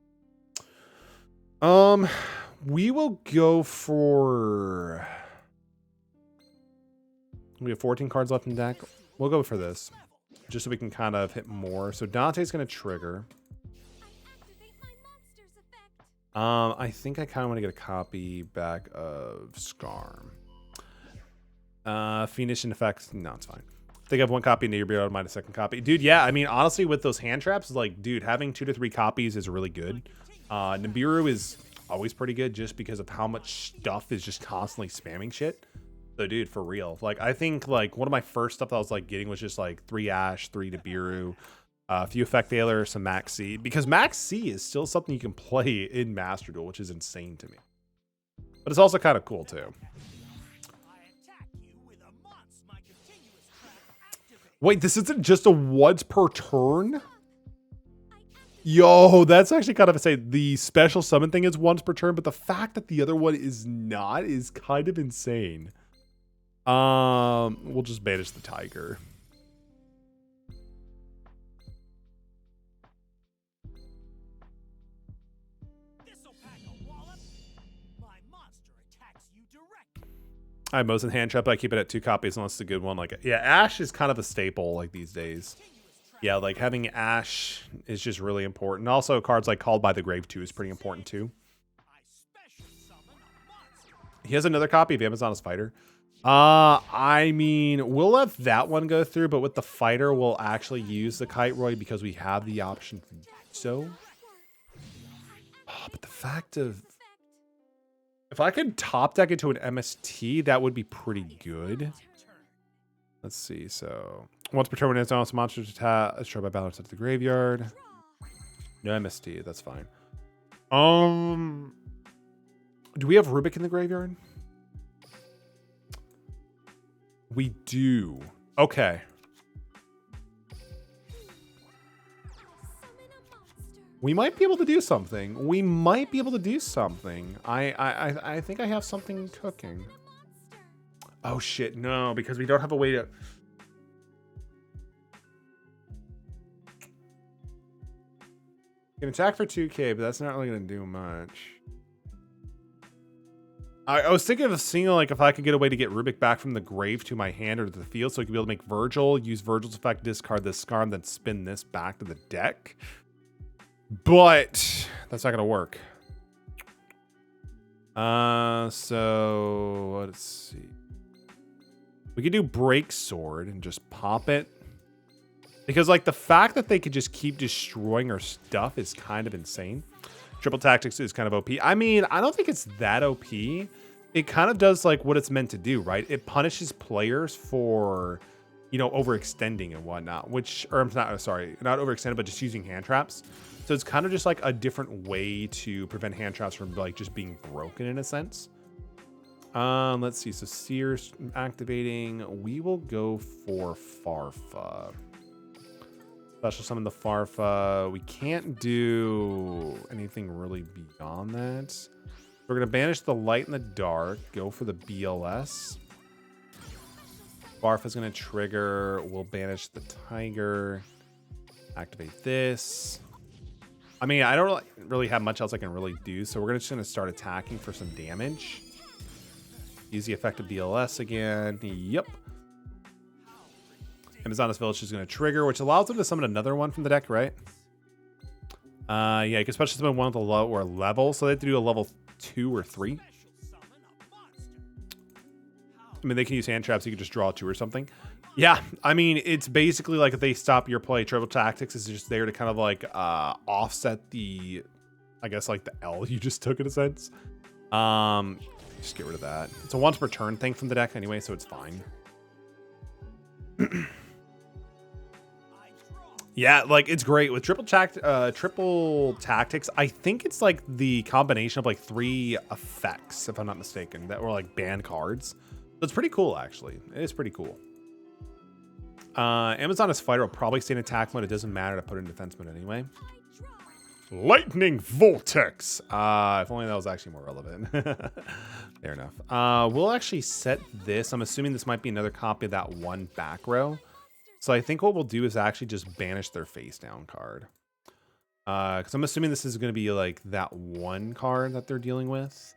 We will go for... We have 14 cards left in deck. We'll go for this, just so we can kind of hit more. So Dante's going to trigger. I think I kind of want to get a copy back of Skarm. Fiendish and effects. No, it's fine. I think I have one copy, and you'll be able to mine a second copy. Dude, yeah, I mean, honestly, with those hand traps, like, dude, having 2 to 3 copies is really good. Nibiru is always pretty good just because of how much stuff is just constantly spamming shit. So, dude, for real. Like, I think, like, one of my first stuff that I was, like, getting was just, like, 3 Ash, 3 Nibiru, a few Effect Veiler, some Max C. Because Max C is still something you can play in Master Duel, which is insane to me. But it's also kind of cool, too. Wait, this isn't just a once per turn? Yo, that's actually kind of insane. The special summon thing is once per turn, but the fact that the other one is not is kind of insane. We'll just banish the tiger. I have most in hand trap, but I keep it at 2 copies unless it's a good one. Like, yeah, Ash is kind of a staple like these days. Yeah, like having Ash is just really important. Also, cards like Called by the Grave too is pretty important too. He has another copy of Amazon's Fighter. I mean, we'll let that one go through, but with the Fighter, we'll actually use the Kite Roy because we have the option to do so. Oh, but the fact of... If I could top deck it to an MST, that would be pretty good. Let's see. So once per turn, when it's on monsters attack, destroy by balance at the graveyard. No MST. That's fine. Do we have Rubik in the graveyard? We do. Okay. We might be able to do something. We might be able to do something. I think I have something cooking. Oh shit, no, because we don't have a way to... You can attack for 2k, but that's not really gonna do much. I was thinking of seeing like if I could get a way to get Rubik back from the grave to my hand or to the field, so I could be able to make Virgil, use Virgil's effect, discard this Skarm, then spin this back to the deck. But that's not gonna work. So let's see. We could do Break Sword and just pop it. Because like the fact that they could just keep destroying our stuff is kind of insane. Triple Tactics is kind of OP. I mean, I don't think it's that OP. It kind of does like what it's meant to do, right? It punishes players for, you know, overextending and whatnot, which, or I'm not, sorry, not overextended, but just using hand traps. So it's kind of just like a different way to prevent hand traps from like just being broken in a sense. Let's see. So Sears activating. We will go for Farfa. Special summon the Farfa. We can't do anything really beyond that. We're going to banish the light and the dark. Go for the BLS. Farfa's going to trigger. We'll banish the tiger. Activate this. I mean, I don't really have much else I can really do, so we're just going to start attacking for some damage. Use the effect of BLS again. Yep. Amazonas Village is going to trigger, which allows them to summon another one from the deck, right? Yeah, you can special summon one at the lower level, so they have to do a level 2 or 3. I mean, they can use hand traps, you can just draw 2 or something. Yeah, I mean, it's basically like if they stop your play, Triple Tactics is just there to kind of like offset the, I guess, like the L you just took in a sense. Just get rid of that. It's a once per turn thing from the deck anyway, so it's fine. Yeah, like it's great with Triple Tactics. I think it's like the combination of like 3 effects, if I'm not mistaken, that were like banned cards. So it's pretty cool, actually. It is pretty cool. Amazon's Fighter will probably stay in attack mode. It doesn't matter to put it in defense mode anyway. Lightning Vortex. If only that was actually more relevant. Fair enough. We'll actually set this. I'm assuming this might be another copy of that one back row. So I think what we'll do is actually just banish their face down card. Because I'm assuming this is going to be like that one card that they're dealing with.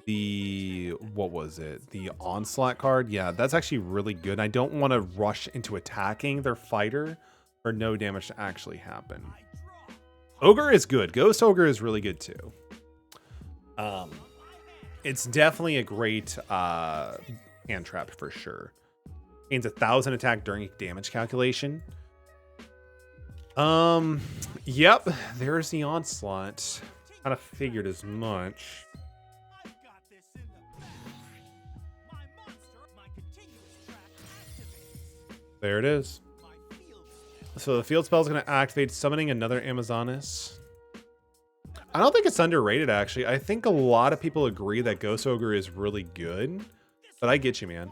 the, what was it? The Onslaught card. Yeah, that's actually really good. I don't want to rush into attacking their fighter for no damage to actually happen. Ogre is good. Ghost Ogre is really good too. It's definitely a great hand trap for sure. Gains 1,000 attack during damage calculation. Yep, there's the Onslaught. Kind of figured as much. I've got this in the bag. My monster, my continuous track activates. There it is. My field So the field spell is going to activate, summoning another Amazonas. I don't think it's underrated, actually. I think a lot of people agree that Ghost Ogre is really good. But I get you, man.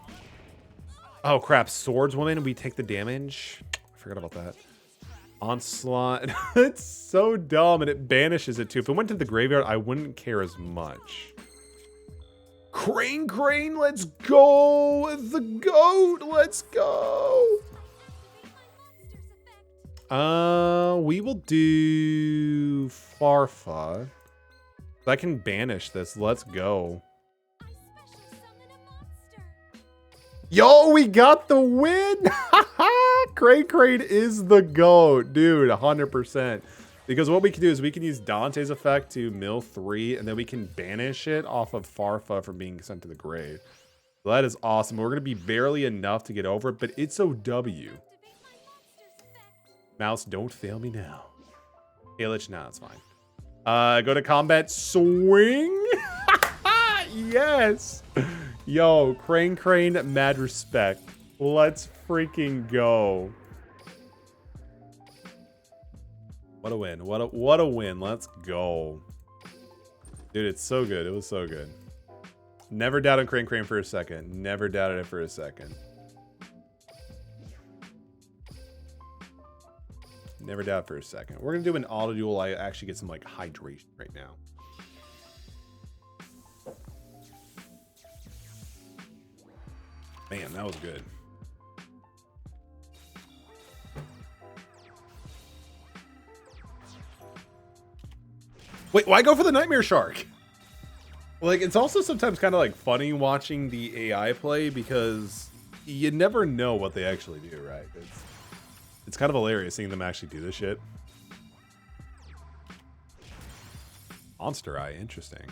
Oh, crap. Swordswoman, we take the damage. I forgot about that. Onslaught. It's so dumb, and it banishes it, too. If it went to the graveyard, I wouldn't care as much. Crane, let's go! The goat, let's go! We will do Farfa. I can banish this. Let's go. I special summon a monster. Yo, we got the win! Crane is the GOAT, dude, 100%. Because what we can do is we can use Dante's effect to mill 3, and then we can banish it off of Farfa from being sent to the grave. So that is awesome. We're going to be barely enough to get over it, but it's OW. Activate my monster's effect. Mouse, don't fail me now. Kalich, nah, it's fine. Go to combat, swing. Yes. Yo, Crane, mad respect. Let's freaking go. What a win. What a win. Let's go. Dude, it's so good. It was so good. Never doubted Crane for a second. Never doubted it for a second. Never doubt for a second. We're gonna do an auto duel. I actually get some like hydration right now. Man, that was good. Wait, why go for the Nightmare Shark? Like, it's also sometimes kind of like funny watching the AI play because you never know what they actually do, right? It's kind of hilarious seeing them actually do this shit. Monster Eye, interesting.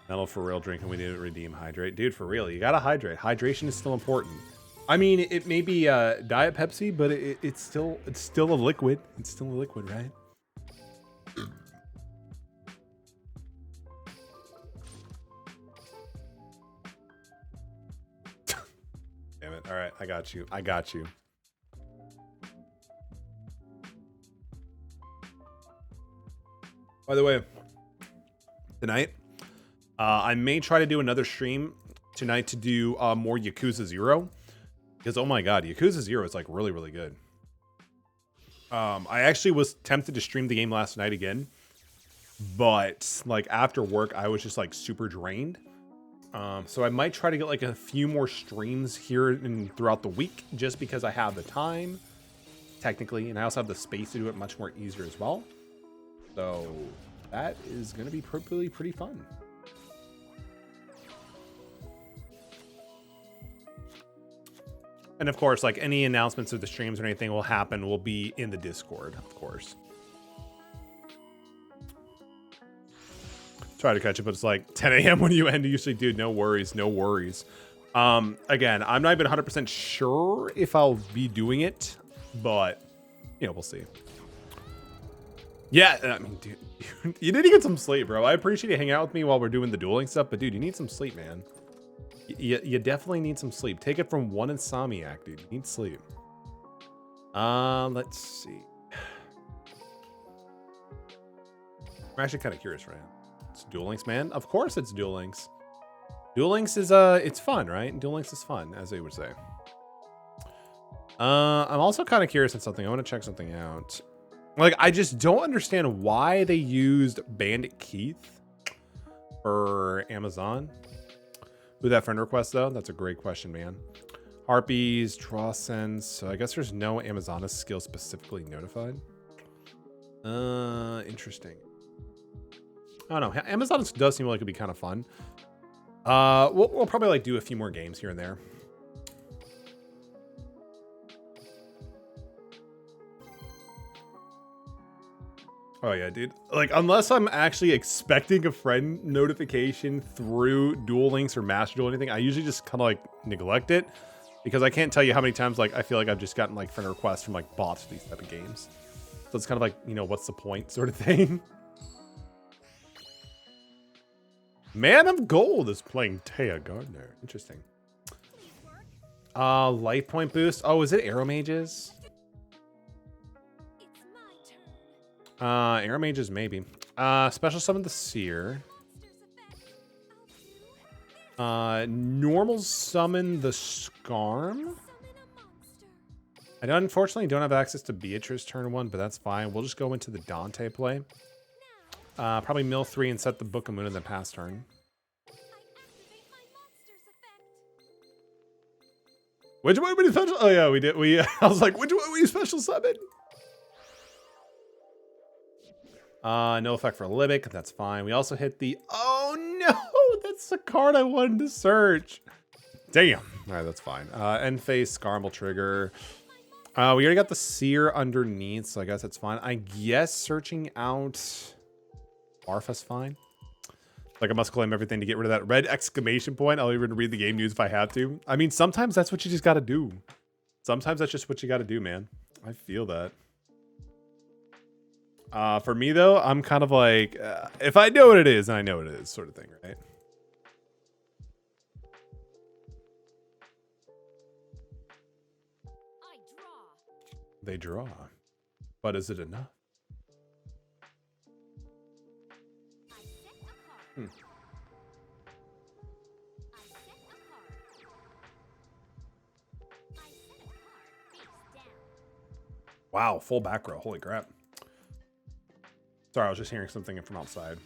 Metal for real drinking, we need to redeem hydrate. Dude, for real, you gotta hydrate. Hydration is still important. I mean, it may be Diet Pepsi, but it's still a liquid. It's still a liquid, right? Damn it. All right, I got you. I got you. By the way, tonight, I may try to do another stream tonight to do more Yakuza 0. Because, oh my god, Yakuza 0 is like really, really good. I actually was tempted to stream the game last night again. But, like, after work, I was just, like, super drained. So I might try to get, like, a few more streams here throughout the week. Just because I have the time, technically. And I also have the space to do it much more easier as well. So, that is going to be pretty fun. And of course, like any announcements of the streams or anything will be in the Discord, of course. Try to catch it, but it's like 10 a.m. when you end. Usually, dude, no worries, no worries. Again, I'm not even 100% sure if I'll be doing it, but you know, we'll see. Yeah, I mean, dude, you need to get some sleep, bro. I appreciate you hanging out with me while we're doing the dueling stuff, but dude, you need some sleep, man. You definitely need some sleep. Take it from one insomniac, dude. You need sleep. Let's see. I'm actually kind of curious right now. It's Duel Links, man. Of course it's Duel Links. Duel Links is, it's fun, right? Duel Links is fun, as they would say. I'm also kind of curious on something. I want to check something out. Like, I just don't understand why they used Bandit Keith for Amazon. Who that friend request, though? That's a great question, man. Harpies, draw sense. So I guess there's no Amazonas skill specifically notified. Interesting. I don't know. Amazon does seem like it'd be kind of fun. We'll probably like do a few more games here and there. Oh yeah, dude. Like, unless I'm actually expecting a friend notification through Duel Links or Master Duel or anything, I usually just kind of like neglect it because I can't tell you how many times like I feel like I've just gotten like friend requests from like bots for these type of games. So it's kind of like, you know, what's the point sort of thing. Man of Gold is playing Taya Gardner. Interesting. Life point boost. Oh, is it Arrow Mages? It's my turn. Arrow Mages maybe. Special summon the Seer. Monster's effect. I'll do this. Normal summon the Scarm. Summon a monster. I unfortunately don't have access to Beatrice turn 1, but that's fine. We'll just go into the Dante play. Probably mill 3 and set the Book of Moon in the pass turn. I activate my monster's effect. Which one would you special? Oh yeah, we did. I was like, which one would you special summon? No effect for Libic. That's fine. We also hit the. Oh no, that's the card I wanted to search. Damn. All right, that's fine. End phase Scarm will trigger. We already got the Seer underneath, so I guess that's fine. I guess searching out Arfa's fine. Like I must claim everything to get rid of that red exclamation point. I'll even read the game news if I have to. I mean, sometimes that's what you just got to do. Sometimes that's just what you got to do, man. I feel that. For me though, I'm kind of like, if I know what it is, then I know what it is, sort of thing, right? I draw. They draw, but is it enough? I set a card. Hmm. I set a card. I set a card face down. Wow, full back row. Holy crap. Sorry, I was just hearing something from outside.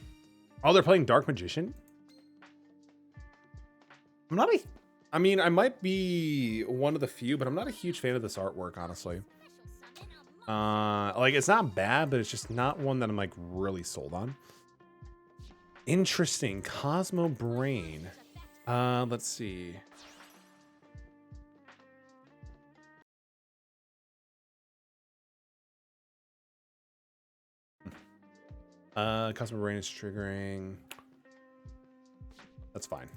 Oh, they're playing Dark Magician? I'm not a... I mean, I might be one of the few, but I'm not a huge fan of this artwork, honestly. Special summon a monster. Like, it's not bad, but it's just not one that I'm, like, really sold on. Interesting. Cosmo Brain. Let's see. Cosmo Brain is triggering. That's fine.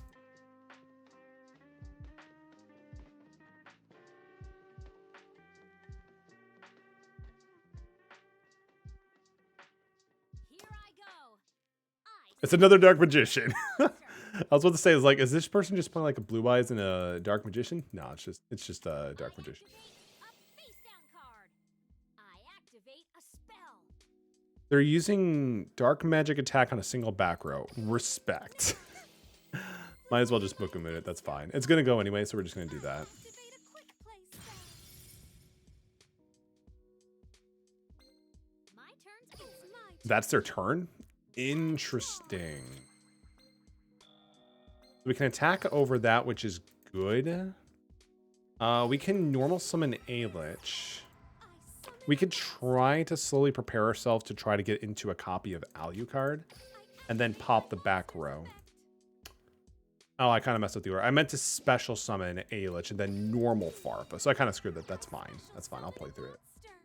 Here I go. It's another Dark Magician. I was about to say, is this person just playing like a Blue Eyes and a Dark Magician? No, it's just a Dark Magician. A face down card. I activate a spell. They're using Dark Magic attack on a single back row. Respect. Might as well just Book of Moon it. That's fine. It's gonna go anyway, so we're just gonna do that. Activate a quick play spell. My turn's over. It's my turn. That's their turn? Interesting. We can attack over that, which is good. We can normal summon a Lich. I summon We could try to slowly prepare ourselves to try to get into a copy of Alucard and then pop the back row. Oh, I kind of messed with the order. I meant to special summon a Lich and then normal Farfa. So I kind of screwed that. That's fine. That's fine. I'll play through it. monster.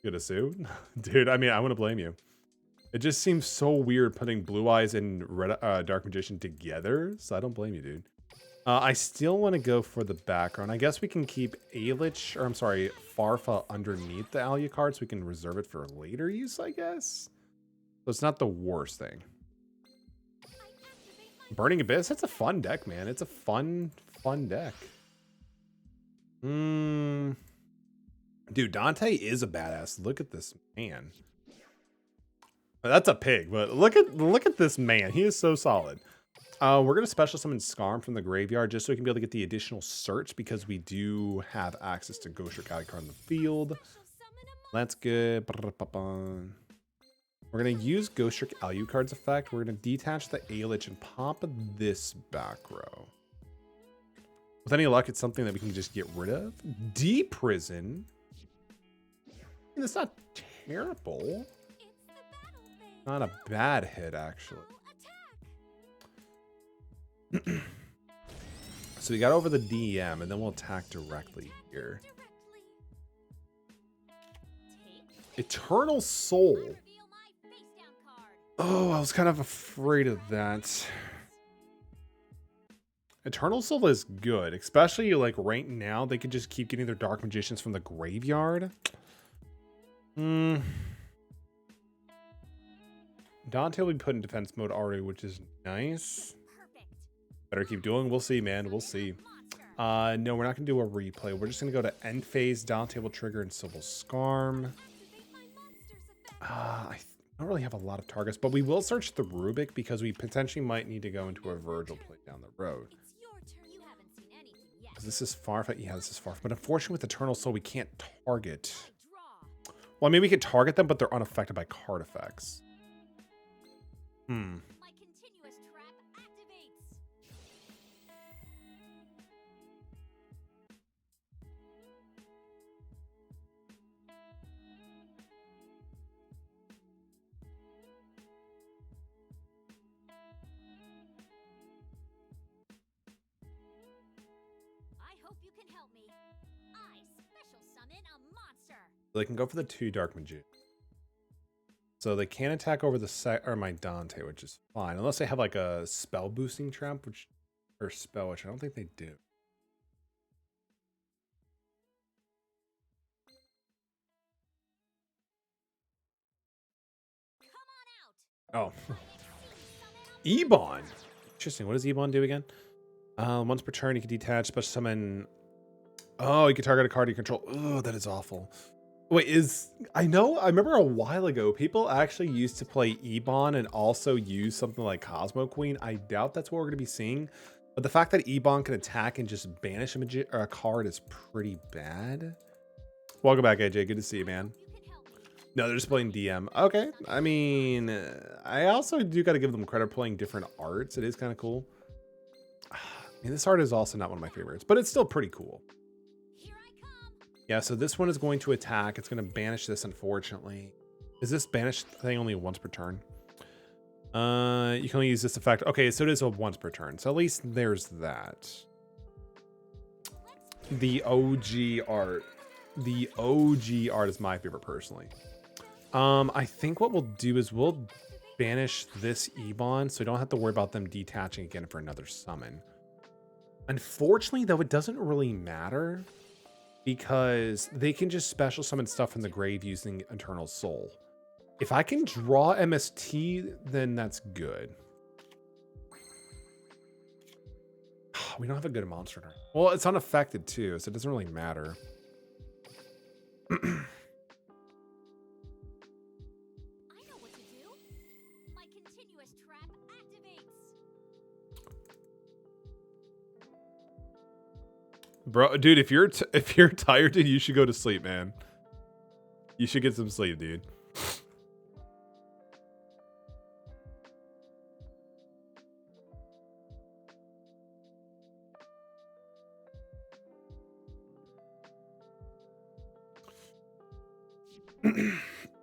Good to sue? Dude, I mean, I wouldn't blame you. It just seems so weird putting Blue Eyes and Dark Magician together. So I don't blame you, dude. I still want to go for the background. I guess we can keep Alich, or I'm sorry, Farfa underneath the Alucard so we can reserve it for later use, I guess. So it's not the worst thing. Burning Abyss, that's a fun deck, man. It's a fun deck. Dude, Dante is a badass. Look at this man. That's a pig, but look at this man. He is so solid. We're gonna special summon Scarm from the graveyard just so we can be able to get the additional search because we do have access to Ghost Trick Alucard in the field. Special summon a That's good. We're gonna use Ghost Trick Alucard's effect. We're gonna detach the Alich and pop this back row. With any luck, it's something that we can just get rid of. Deprison. I mean, that's not terrible. It's the battle phase. Not a bad hit, actually. Attack. So we got over the DM, and then we'll attack directly here. Take Eternal Soul. reveal my face down card. Oh, I was kind of afraid of that. Eternal Soul is good, especially like right now. They could just keep getting their Dark Magicians from the graveyard. Dante will be put in defense mode already, which is nice. Perfect. Better keep doing. We'll see, man. We'll see. Monster. No, we're not gonna do a replay. We're just gonna go to end phase. Dante will trigger and Civil Scarm. Activate my monster's effect. I don't really have a lot of targets, but we will search the Rubik because we potentially might need to go into a Virgil play down the road. It's your turn. You haven't seen anything yet. 'Cause this is far. Yeah, this is far. But unfortunately, with Eternal Soul, we can't target. Draw. Well, I mean, we could target them, but they're unaffected by card effects. My continuous trap activates. I hope you can help me. I special summon a monster. They can go for the 2 Dark Magicians. So they can attack over the my Dante, which is fine, unless they have like a spell boosting trap, which I don't think they do. Come on out. Oh, Ebon. Interesting. What does Ebon do again? Once per turn, you can detach, special summon. Oh, you can target a card you control. Oh, that is awful. Wait, I remember a while ago, people actually used to play Ebon and also use something like Cosmo Queen. I doubt that's what we're going to be seeing. But the fact that Ebon can attack and just banish a card is pretty bad. Welcome back, AJ. Good to see you, man. You can help me. No, they're just playing DM. Okay. I mean, I also do got to give them credit for playing different arts. It is kind of cool. I mean, this art is also not one of my favorites, but it's still pretty cool. Here I come. Yeah, so this one is going to attack. It's going to banish this, unfortunately. Is this banished thing only once per turn? You can only use this effect. Okay, so it is a once per turn. So at least there's that. The OG art. The OG art is my favorite, personally. I think what we'll do is we'll banish this Ebon so we don't have to worry about them detaching again for another summon. Unfortunately, though, it doesn't really matter because they can just special summon stuff from the grave using Eternal Soul. If I can draw MST, then that's good. We don't have a good monster turn. Well, it's unaffected too, so it doesn't really matter. I know what to do. My continuous trap activates. Bro, dude, if you're tired, dude, you should go to sleep, man. You should get some sleep, dude.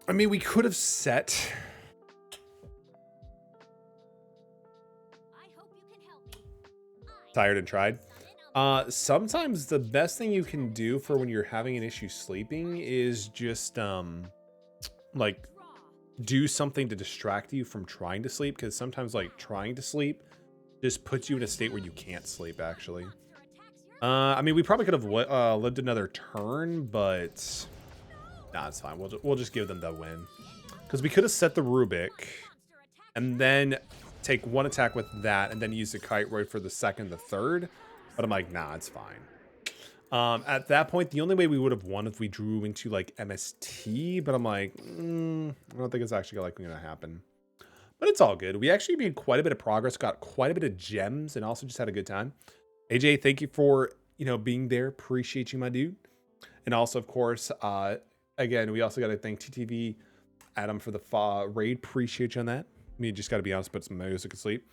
I mean, we could have set. I hope you can help me. Tired and tried. Summon a Sometimes the best thing you can do for when you're having an issue sleeping is just like draw. do something to distract you from trying to sleep, because sometimes like trying to sleep just puts you in a state where you can't sleep actually. Monster attacks your I mean, we probably could have lived another turn, but nah, it's fine. We'll just give them the win, because we could have set the Rubik monster attack. and then take one attack with that and then use the Kite Roid for the second, the third. But I'm like, nah, it's fine. At that point, the only way we would have won if we drew into like MST, but I'm like, I don't think it's actually likely going to happen. But it's all good. We actually made quite a bit of progress, got quite a bit of gems, and also just had a good time. AJ, thank you for, being there. Appreciate you, my dude. And also, of course, again, we also got to thank TTV Adam for the raid. Appreciate you on that. I mean, just got to be honest, put some music to sleep.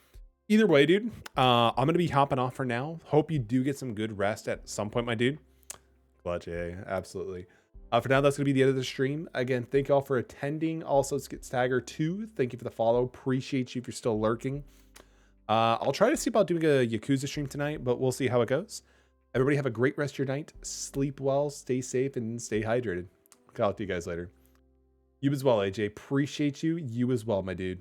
Either way, dude, I'm going to be hopping off for now. Hope you do get some good rest at some point, my dude. Clutch, yeah, absolutely. For now, that's going to be the end of the stream. Again, thank you all for attending. Also, Stagger 2, thank you for the follow. Appreciate you if you're still lurking. I'll try to see about doing a Yakuza stream tonight, but we'll see how it goes. Everybody have a great rest of your night. Sleep well, stay safe, and stay hydrated. I'll talk to you guys later. You as well, AJ. Appreciate you. You as well, my dude.